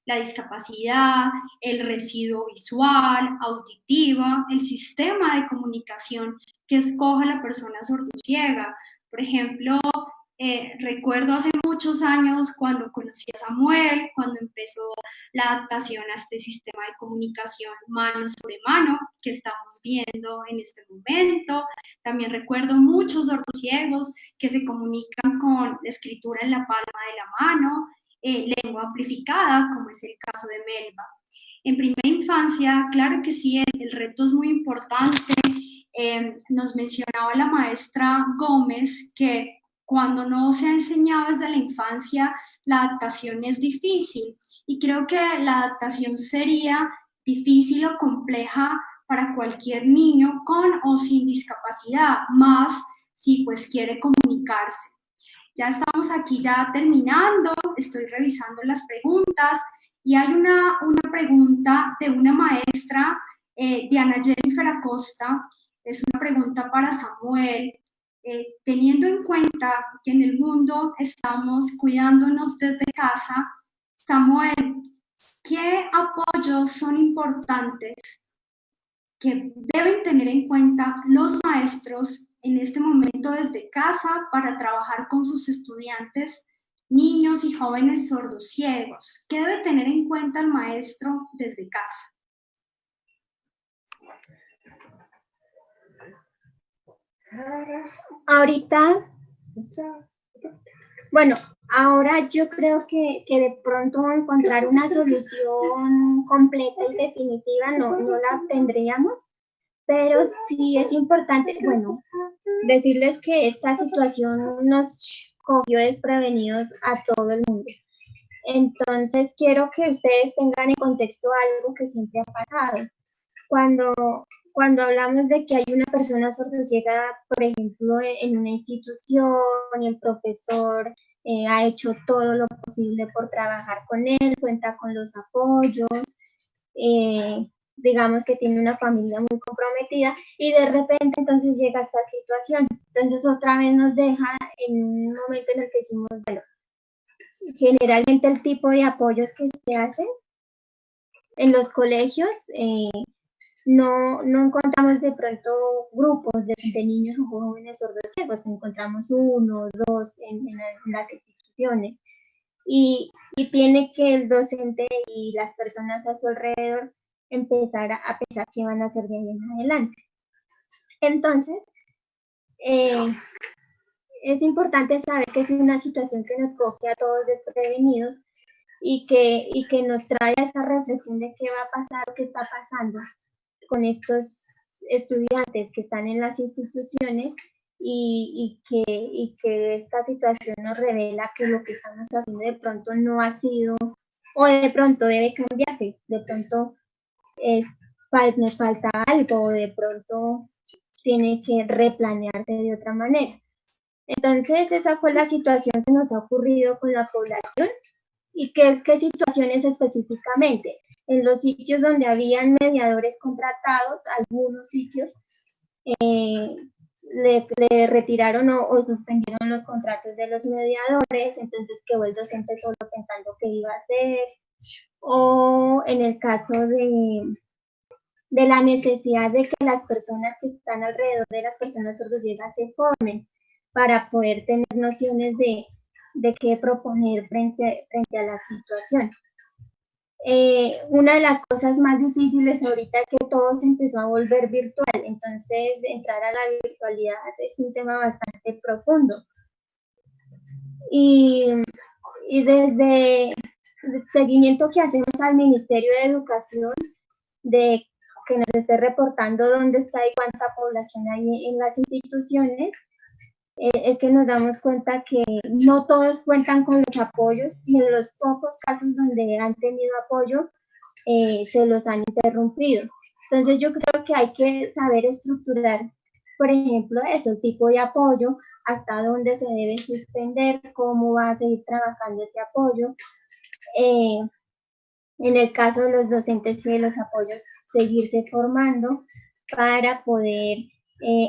la discapacidad, el residuo visual, auditiva, el sistema de comunicación que escoja la persona sordociega. Por ejemplo, recuerdo hace muchos años cuando conocí a Samuel, cuando empezó la adaptación a este sistema de comunicación mano sobre mano que estamos viendo en este momento. También recuerdo muchos sordociegos que se comunican con la escritura en la palma de la mano, lengua amplificada, como es el caso de Melba. En primera infancia, claro que sí, el reto es muy importante. Nos mencionaba la maestra Gómez que cuando no se ha enseñado desde la infancia, la adaptación es difícil. Y creo que la adaptación sería difícil o compleja para cualquier niño con o sin discapacidad, más si pues quiere comunicarse. Ya estamos aquí ya terminando, estoy revisando las preguntas y hay una pregunta de una maestra, Diana Jennifer Acosta, es una pregunta para Samuel. Teniendo en cuenta que en el mundo estamos cuidándonos desde casa, Samuel, ¿qué apoyos son importantes que deben tener en cuenta los maestros en este momento desde casa para trabajar con sus estudiantes, niños y jóvenes sordociegos? ¿Qué debe tener en cuenta el maestro desde casa? Ahorita, bueno, ahora yo creo que de pronto encontrar una solución completa y definitiva no la tendríamos, pero sí es importante, bueno, decirles que esta situación nos cogió desprevenidos a todo el mundo. Entonces quiero que ustedes tengan en contexto algo que siempre ha pasado. Cuando hablamos de que hay una persona sordociega, por ejemplo, en una institución y el profesor ha hecho todo lo posible por trabajar con él, cuenta con los apoyos, digamos que tiene una familia muy comprometida y de repente entonces llega esta situación. Entonces otra vez nos deja en un momento en el que decimos, bueno, generalmente el tipo de apoyos que se hacen en los colegios, no encontramos de pronto grupos de niños o jóvenes sordociegos, encontramos uno, dos en las instituciones. Y tiene que el docente y las personas a su alrededor empezar a pensar qué van a hacer de ahí en adelante. Entonces, es importante saber que es una situación que nos coge a todos desprevenidos y que nos trae a esa reflexión de qué va a pasar, qué está pasando con estos estudiantes que están en las instituciones y que esta situación nos revela que lo que estamos haciendo de pronto no ha sido, o de pronto debe cambiarse, de pronto nos falta algo, o de pronto tiene que replanearse de otra manera. Entonces, esa fue la situación que nos ha ocurrido con la población. ¿Y qué situaciones específicamente? En los sitios donde habían mediadores contratados, algunos sitios le retiraron o suspendieron los contratos de los mediadores, entonces quedó el docente solo pensando qué iba a hacer. O en el caso de la necesidad de que las personas que están alrededor de las personas sordociegas se formen para poder tener nociones de qué proponer frente a la situación. Una de las cosas más difíciles ahorita es que todo se empezó a volver virtual, entonces entrar a la virtualidad es un tema bastante profundo. Y desde el seguimiento que hacemos al Ministerio de Educación, de que nos esté reportando dónde está y cuánta población hay en las instituciones, es que nos damos cuenta que no todos cuentan con los apoyos y en los pocos casos donde han tenido apoyo se los han interrumpido. Entonces yo creo que hay que saber estructurar, por ejemplo, el tipo de apoyo, hasta dónde se debe suspender, cómo va a seguir trabajando ese apoyo. En el caso de los docentes y de los apoyos, seguirse formando para poder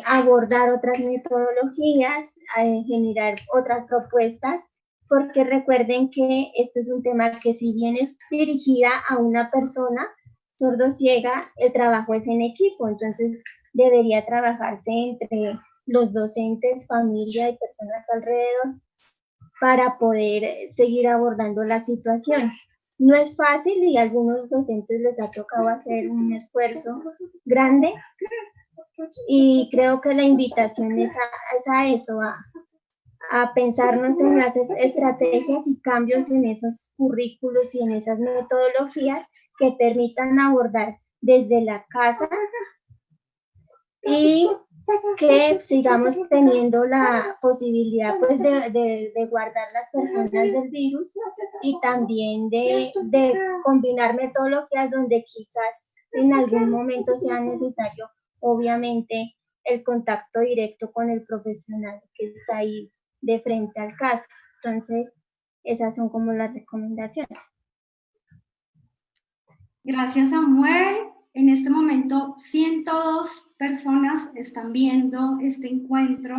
abordar otras metodologías, generar otras propuestas, porque recuerden que este es un tema que si bien es dirigida a una persona sordociega, el trabajo es en equipo, entonces debería trabajarse entre los docentes, familia y personas alrededor para poder seguir abordando la situación. No es fácil y a algunos docentes les ha tocado hacer un esfuerzo grande y creo que la invitación es a eso, a pensarnos en las estrategias y cambios en esos currículos y en esas metodologías que permitan abordar desde la casa y que sigamos teniendo la posibilidad pues de guardar las personas del virus y también de combinar metodologías donde quizás en algún momento sea necesario, obviamente, el contacto directo con el profesional que está ahí de frente al caso. Entonces, esas son como las recomendaciones. Gracias, Samuel. En este momento, 102 personas están viendo este encuentro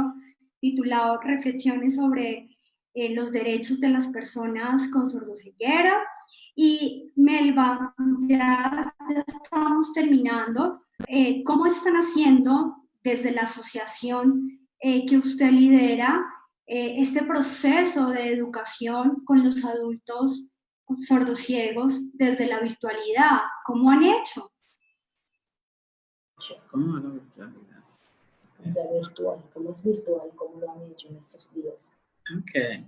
titulado Reflexiones sobre los derechos de las personas con sordoceguera. Y Melba, ya estamos terminando. ¿Cómo están haciendo desde la asociación que usted lidera este proceso de educación con los adultos sordociegos desde la virtualidad? ¿Cómo han hecho? ¿Cómo la virtualidad? La virtual, ¿cómo es virtual? ¿Cómo lo han hecho en estos días? Ok.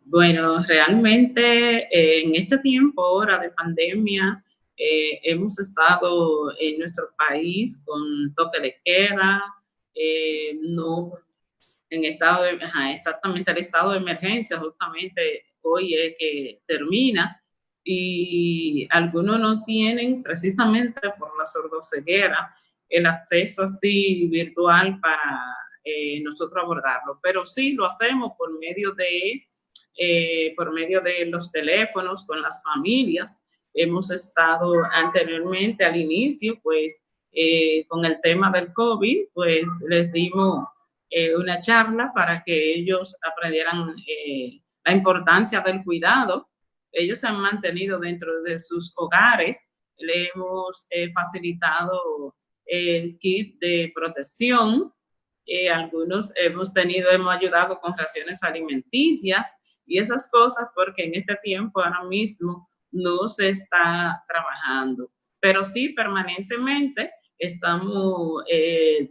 Bueno, realmente en este tiempo ahora de pandemia hemos estado en nuestro país con toque de queda, no en estado de, exactamente el estado de emergencia, justamente hoy es que termina, y algunos no tienen precisamente por la sordoceguera el acceso así virtual para nosotros abordarlo, pero sí lo hacemos por medio de los teléfonos con las familias. Hemos estado anteriormente al inicio, pues con el tema del COVID, pues les dimos una charla para que ellos aprendieran la importancia del cuidado. Ellos se han mantenido dentro de sus hogares. Le hemos facilitado el kit de protección. Algunos hemos ayudado con raciones alimenticias y esas cosas, porque en este tiempo ahora mismo no se está trabajando, pero sí permanentemente estamos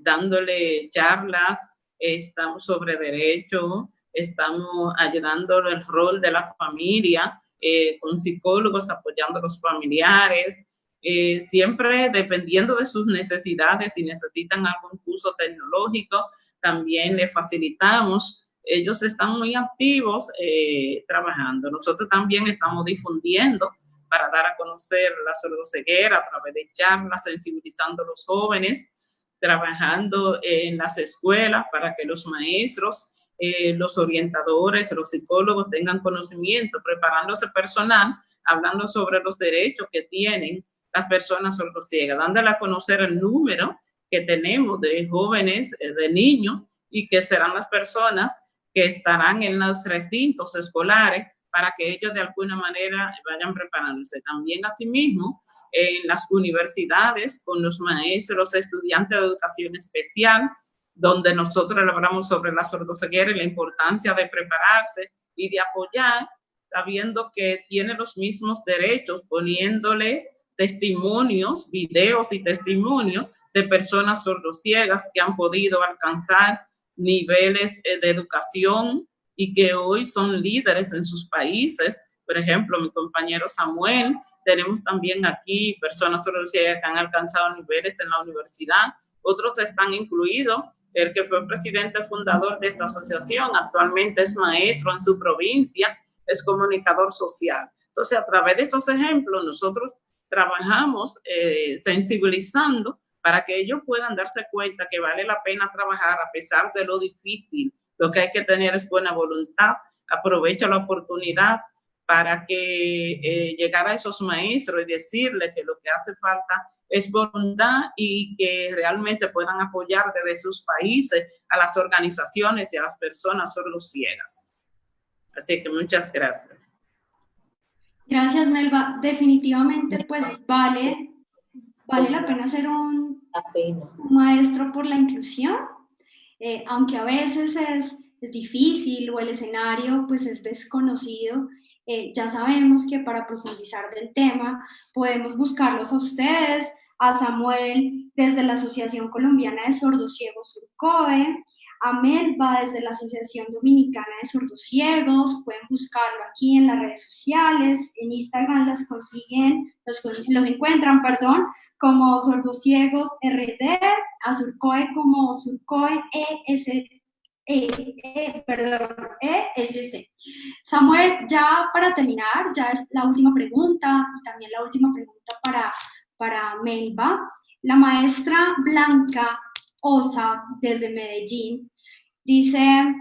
dándole charlas, estamos sobre derecho, estamos ayudando el rol de la familia, con psicólogos apoyando a los familiares, siempre dependiendo de sus necesidades. Si necesitan algún curso tecnológico, también les facilitamos. Ellos están muy activos trabajando. Nosotros también estamos difundiendo para dar a conocer la sordoceguera a través de charlas, sensibilizando a los jóvenes, trabajando en las escuelas para que los maestros, los orientadores, los psicólogos tengan conocimiento, preparándose personal, hablando sobre los derechos que tienen las personas sordociegas, dándole a conocer el número que tenemos de jóvenes, de niños, y que serán las personas que estarán en los recintos escolares para que ellos de alguna manera vayan preparándose. También asimismo en las universidades con los maestros, estudiantes de educación especial, donde nosotros hablamos sobre la sordoceguera y la importancia de prepararse y de apoyar, sabiendo que tiene los mismos derechos, poniéndole testimonios, videos y testimonios de personas sordociegas que han podido alcanzar niveles de educación y que hoy son líderes en sus países. Por ejemplo, mi compañero Samuel, tenemos también aquí personas sordociegas que han alcanzado niveles en la universidad, otros están incluidos. El que fue presidente fundador de esta asociación actualmente es maestro en su provincia, es comunicador social. Entonces, a través de estos ejemplos, nosotros trabajamos sensibilizando para que ellos puedan darse cuenta que vale la pena trabajar a pesar de lo difícil. Lo que hay que tener es buena voluntad. Aprovecha la oportunidad para que llegar a esos maestros y decirles que lo que hace falta es voluntad y que realmente puedan apoyar desde sus países a las organizaciones y a las personas sordociegas. Así que muchas gracias. Gracias, Melba. Definitivamente, pues vale la pena ser un maestro por la inclusión, aunque a veces es difícil o el escenario pues es desconocido, ya sabemos que para profundizar del tema podemos buscarlos a ustedes, a Samuel desde la Asociación Colombiana de Sordociegos Surcoe, a Melba desde la Asociación Dominicana de Sordociegos. Pueden buscarlo aquí en las redes sociales, en Instagram los encuentran, perdón, como Sordociegos RD, a Surcoe como Surcoe ESC. Samuel, ya para terminar, ya es la última pregunta y también la última pregunta para Melba. La maestra Blanca Osa, desde Medellín, dice,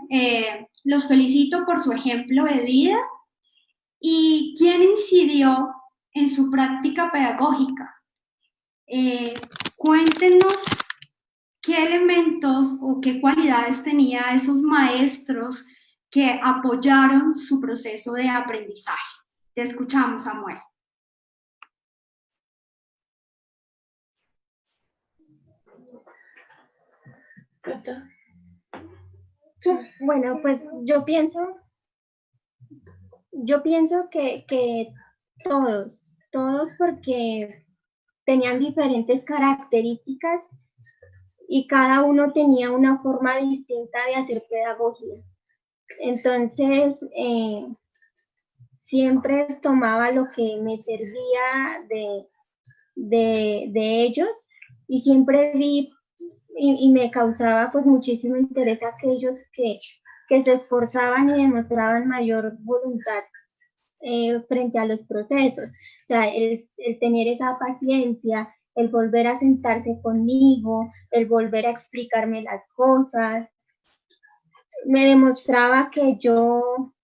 los felicito por su ejemplo de vida. ¿Y quién incidió en su práctica pedagógica? Cuéntenos qué elementos o qué cualidades tenía esos maestros que apoyaron su proceso de aprendizaje. Te escuchamos, Samuel. Bueno, pues yo pienso que todos porque tenían diferentes características y cada uno tenía una forma distinta de hacer pedagogía. Entonces, siempre tomaba lo que me servía de ellos y siempre vi y me causaba pues muchísimo interés aquellos que se esforzaban y demostraban mayor voluntad frente a los procesos. O sea, el tener esa paciencia, el volver a sentarse conmigo, el volver a explicarme las cosas, me demostraba que yo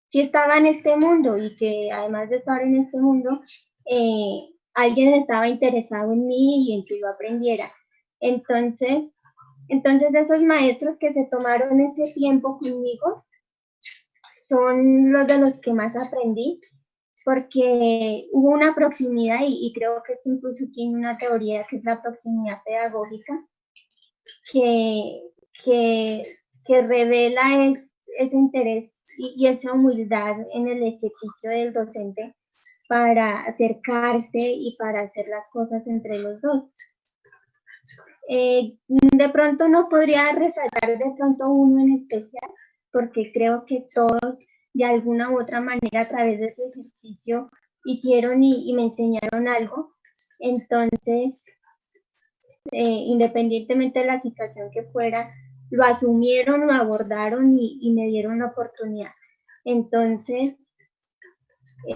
sí estaba en este mundo y que además de estar en este mundo, alguien estaba interesado en mí y en que yo aprendiera. Entonces esos maestros que se tomaron ese tiempo conmigo son los de los que más aprendí, porque hubo una proximidad y creo que esto incluso tiene una teoría que es la proximidad pedagógica, que revela ese interés y esa humildad en el ejercicio del docente para acercarse y para hacer las cosas entre los dos. De pronto no podría resaltar de pronto uno en especial, porque creo que todos de alguna u otra manera a través de su ejercicio hicieron y me enseñaron algo. Entonces, independientemente de la situación que fuera, lo asumieron, lo abordaron y me dieron la oportunidad. Entonces,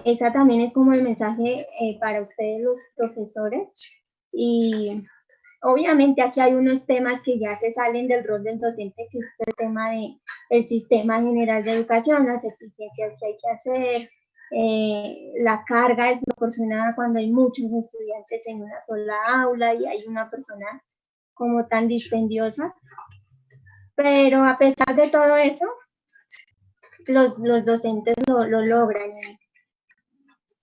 esa también es como el mensaje para ustedes los profesores. Y obviamente aquí hay unos temas que ya se salen del rol del docente, que es el tema del sistema general de educación, las exigencias que hay que hacer, la carga desproporcionada cuando hay muchos estudiantes en una sola aula y hay una persona como tan dispendiosa. Pero a pesar de todo eso, los docentes lo logran.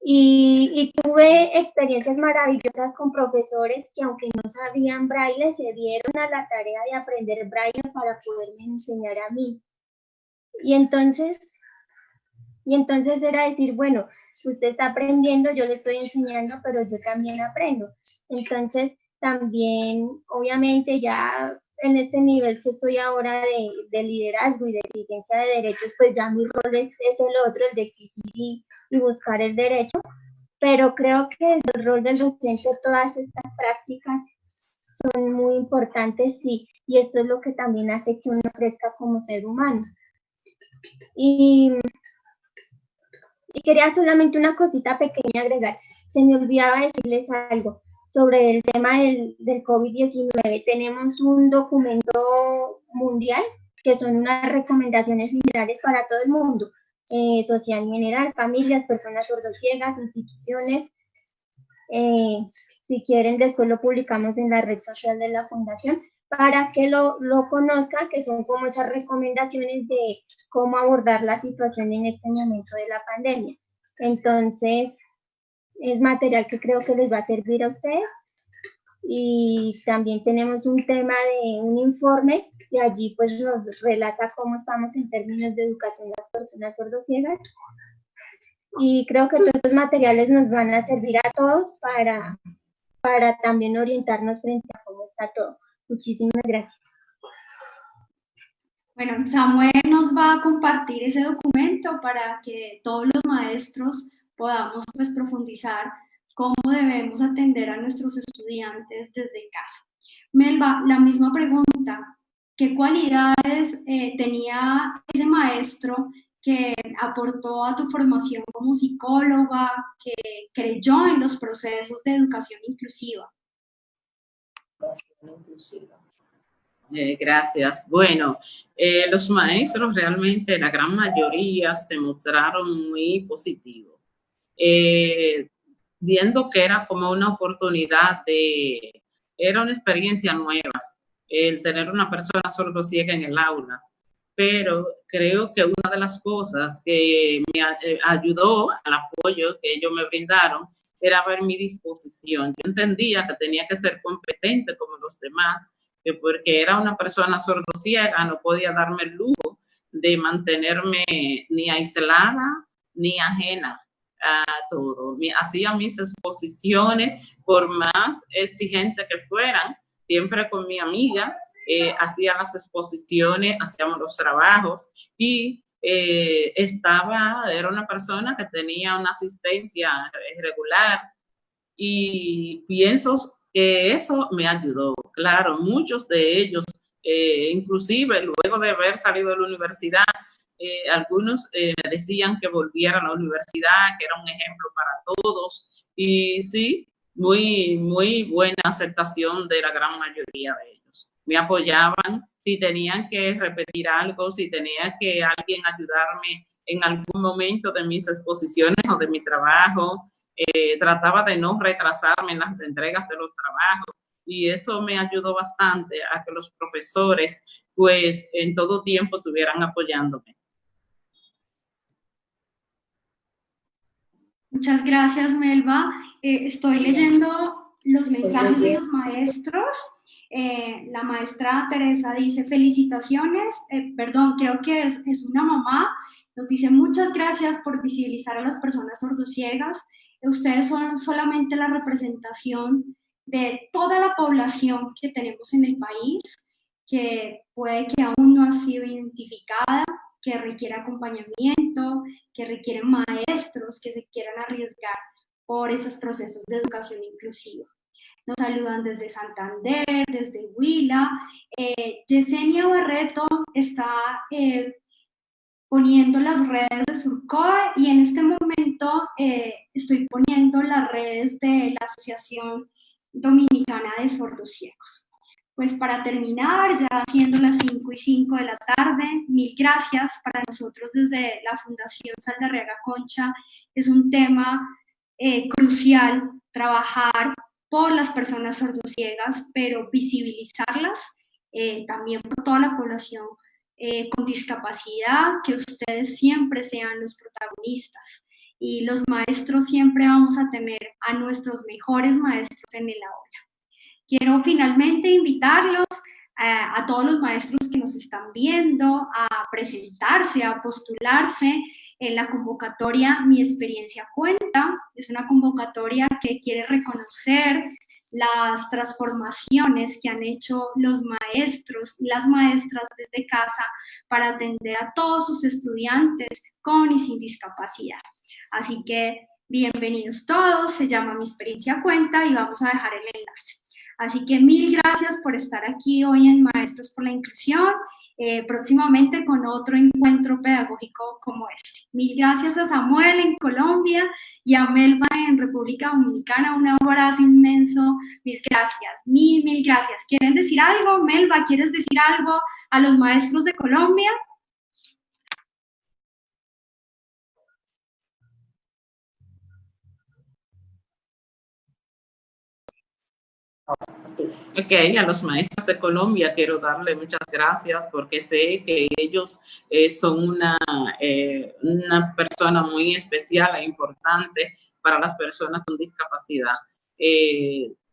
Y tuve experiencias maravillosas con profesores que, aunque no sabían braille, se dieron a la tarea de aprender braille para poderme enseñar a mí. Y entonces era decir, bueno, usted está aprendiendo, yo le estoy enseñando, pero yo también aprendo. Entonces, también, obviamente, ya en este nivel que estoy ahora de liderazgo y de exigencia de derechos, pues ya mi rol es el otro, el de exigir y buscar el derecho, pero creo que el rol del docente, todas estas prácticas son muy importantes y esto es lo que también hace que uno crezca como ser humano. Y quería solamente una cosita pequeña agregar, se me olvidaba decirles algo sobre el tema del COVID-19. Tenemos un documento mundial que son unas recomendaciones generales para todo el mundo, social en general, familias, personas sordociegas, instituciones. Si quieren, después lo publicamos en la red social de la Fundación para que lo conozcan, que son como esas recomendaciones de cómo abordar la situación en este momento de la pandemia. Entonces, es material que creo que les va a servir a ustedes y también tenemos un tema de un informe y allí pues nos relata cómo estamos en términos de educación de las personas sordociegas. Y creo que todos estos materiales nos van a servir a todos para también orientarnos frente a cómo está todo. Muchísimas gracias. Bueno, Samuel nos va a compartir ese documento para que todos los maestros podamos pues profundizar cómo debemos atender a nuestros estudiantes desde casa. Melba, la misma pregunta, ¿qué cualidades tenía ese maestro que aportó a tu formación como psicóloga, que creyó en los procesos de educación inclusiva? Educación inclusiva. Gracias. Bueno, los maestros realmente, la gran mayoría, se mostraron muy positivos, viendo que era como una oportunidad era una experiencia nueva, el tener una persona sordociega en el aula. Pero creo que una de las cosas que me ayudó al apoyo que ellos me brindaron era ver mi disposición. Yo entendía que tenía que ser competente como los demás, que porque era una persona sordociega no podía darme el lujo de mantenerme ni aislada ni ajena a todo. Hacía mis exposiciones, por más exigentes que fueran, siempre con mi amiga, hacía las exposiciones, hacíamos los trabajos y era una persona que tenía una asistencia regular y pienso que eso me ayudó. Claro, muchos de ellos, inclusive luego de haber salido de la universidad, algunos me decían que volviera a la universidad, que era un ejemplo para todos y sí, muy buena aceptación de la gran mayoría de ellos. Me apoyaban si tenían que repetir algo, si tenía que alguien ayudarme en algún momento de mis exposiciones o de mi trabajo. Trataba de no retrasarme en las entregas de los trabajos y eso me ayudó bastante a que los profesores pues en todo tiempo estuvieran apoyándome. Muchas gracias, Melba. Estoy leyendo los mensajes de los maestros. La maestra Teresa dice, felicitaciones, perdón, creo que es una mamá, nos dice muchas gracias por visibilizar a las personas sordociegas. Ustedes son solamente la representación de toda la población que tenemos en el país, que puede que aún no ha sido identificada, que requiere acompañamiento, que requieren maestros que se quieran arriesgar por esos procesos de educación inclusiva. Nos saludan desde Santander, desde Huila. Yesenia Barreto está poniendo las redes de Surcoa y en este momento estoy poniendo las redes de la Asociación Dominicana de Sordociegos. Pues para terminar, ya siendo las 5:05 de la tarde, mil gracias. Para nosotros desde la Fundación Saldarriaga Concha es un tema crucial trabajar por las personas sordociegas, pero visibilizarlas también por toda la población con discapacidad, que ustedes siempre sean los protagonistas. Y los maestros siempre vamos a tener a nuestros mejores maestros en el aula. Quiero finalmente invitarlos a todos los maestros que nos están viendo a presentarse, a postularse en la convocatoria Mi Experiencia Cuenta. Es una convocatoria que quiere reconocer las transformaciones que han hecho los maestros y las maestras desde casa para atender a todos sus estudiantes con y sin discapacidad. Así que bienvenidos todos, se llama Mi Experiencia Cuenta y vamos a dejar el enlace. Así que mil gracias por estar aquí hoy en Maestros por la Inclusión, próximamente con otro encuentro pedagógico como este. Mil gracias a Samuel en Colombia y a Melba en República Dominicana. Un abrazo inmenso. Mis gracias. Mil gracias. ¿Quieren decir algo? Melba, ¿quieres decir algo a los maestros de Colombia? Ok, a los maestros de Colombia quiero darle muchas gracias porque sé que ellos son una persona muy especial e importante para las personas con discapacidad.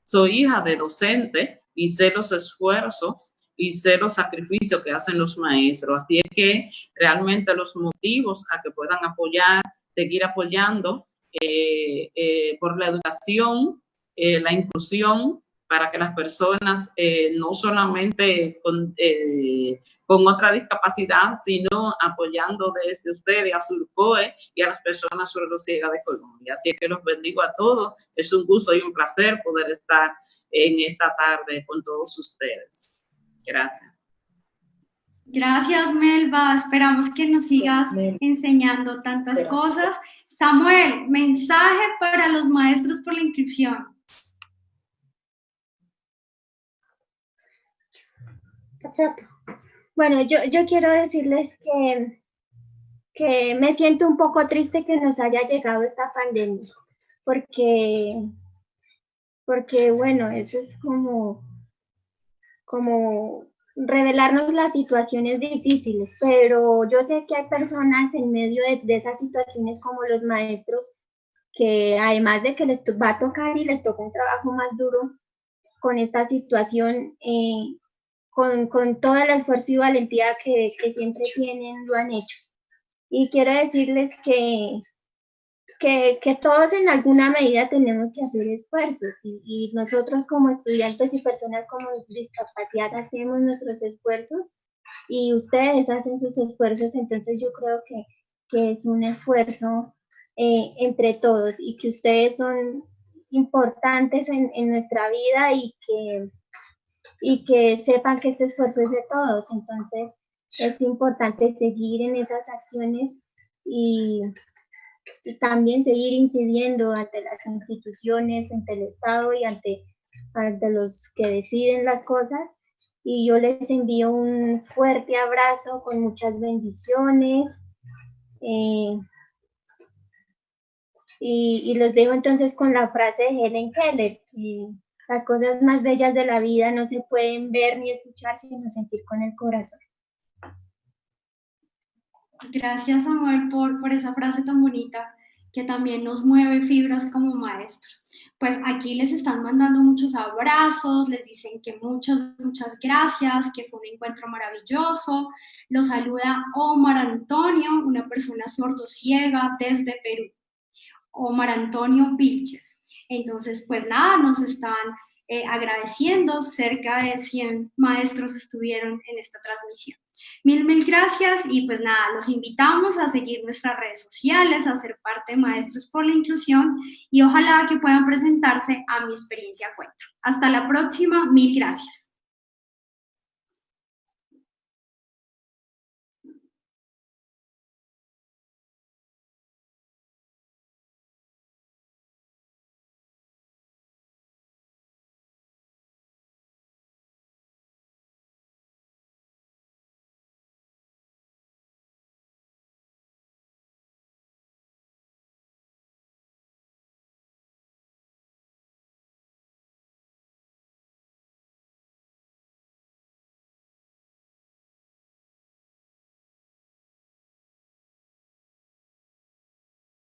soy hija de docente y sé los esfuerzos y sé los sacrificios que hacen los maestros. Así es que realmente los motivos a que puedan apoyar, seguir apoyando por la educación, la inclusión, para que las personas no solamente con otra discapacidad, sino apoyando desde ustedes a Surcoe y a las personas sordociegas de Colombia. Así que los bendigo a todos. Es un gusto y un placer poder estar en esta tarde con todos ustedes. Gracias. Gracias, Melba. Esperamos que nos sigas enseñando tantas cosas. Samuel, mensaje para los maestros por la inclusión. Bueno, yo quiero decirles que me siento un poco triste que nos haya llegado esta pandemia, porque bueno, eso es como revelarnos las situaciones difíciles, pero yo sé que hay personas en medio de esas situaciones como los maestros, que además de que les va a tocar y les toca un trabajo más duro con esta situación, con todo el esfuerzo y valentía que siempre tienen, lo han hecho. Y quiero decirles que todos en alguna medida tenemos que hacer esfuerzos y nosotros como estudiantes y personas con discapacidad hacemos nuestros esfuerzos y ustedes hacen sus esfuerzos, entonces yo creo que es un esfuerzo entre todos y que ustedes son importantes en nuestra vida y que sepan que este esfuerzo es de todos, entonces es importante seguir en esas acciones y también seguir incidiendo ante las instituciones, ante el Estado y ante los que deciden las cosas. Y yo les envío un fuerte abrazo con muchas bendiciones. Y los dejo entonces con la frase de Helen Keller, que las cosas más bellas de la vida no se pueden ver ni escuchar, sino sentir con el corazón. Gracias, Samuel, por esa frase tan bonita que también nos mueve fibras como maestros. Pues aquí les están mandando muchos abrazos, les dicen que muchas gracias, que fue un encuentro maravilloso. Los saluda Omar Antonio, una persona sordociega desde Perú. Omar Antonio Vilches. Entonces, pues nada, nos están agradeciendo. Cerca de 100 maestros estuvieron en esta transmisión. Mil gracias y pues nada, los invitamos a seguir nuestras redes sociales, a ser parte de Maestros por la Inclusión y ojalá que puedan presentarse a Mi Experiencia Cuenta. Hasta la próxima, mil gracias.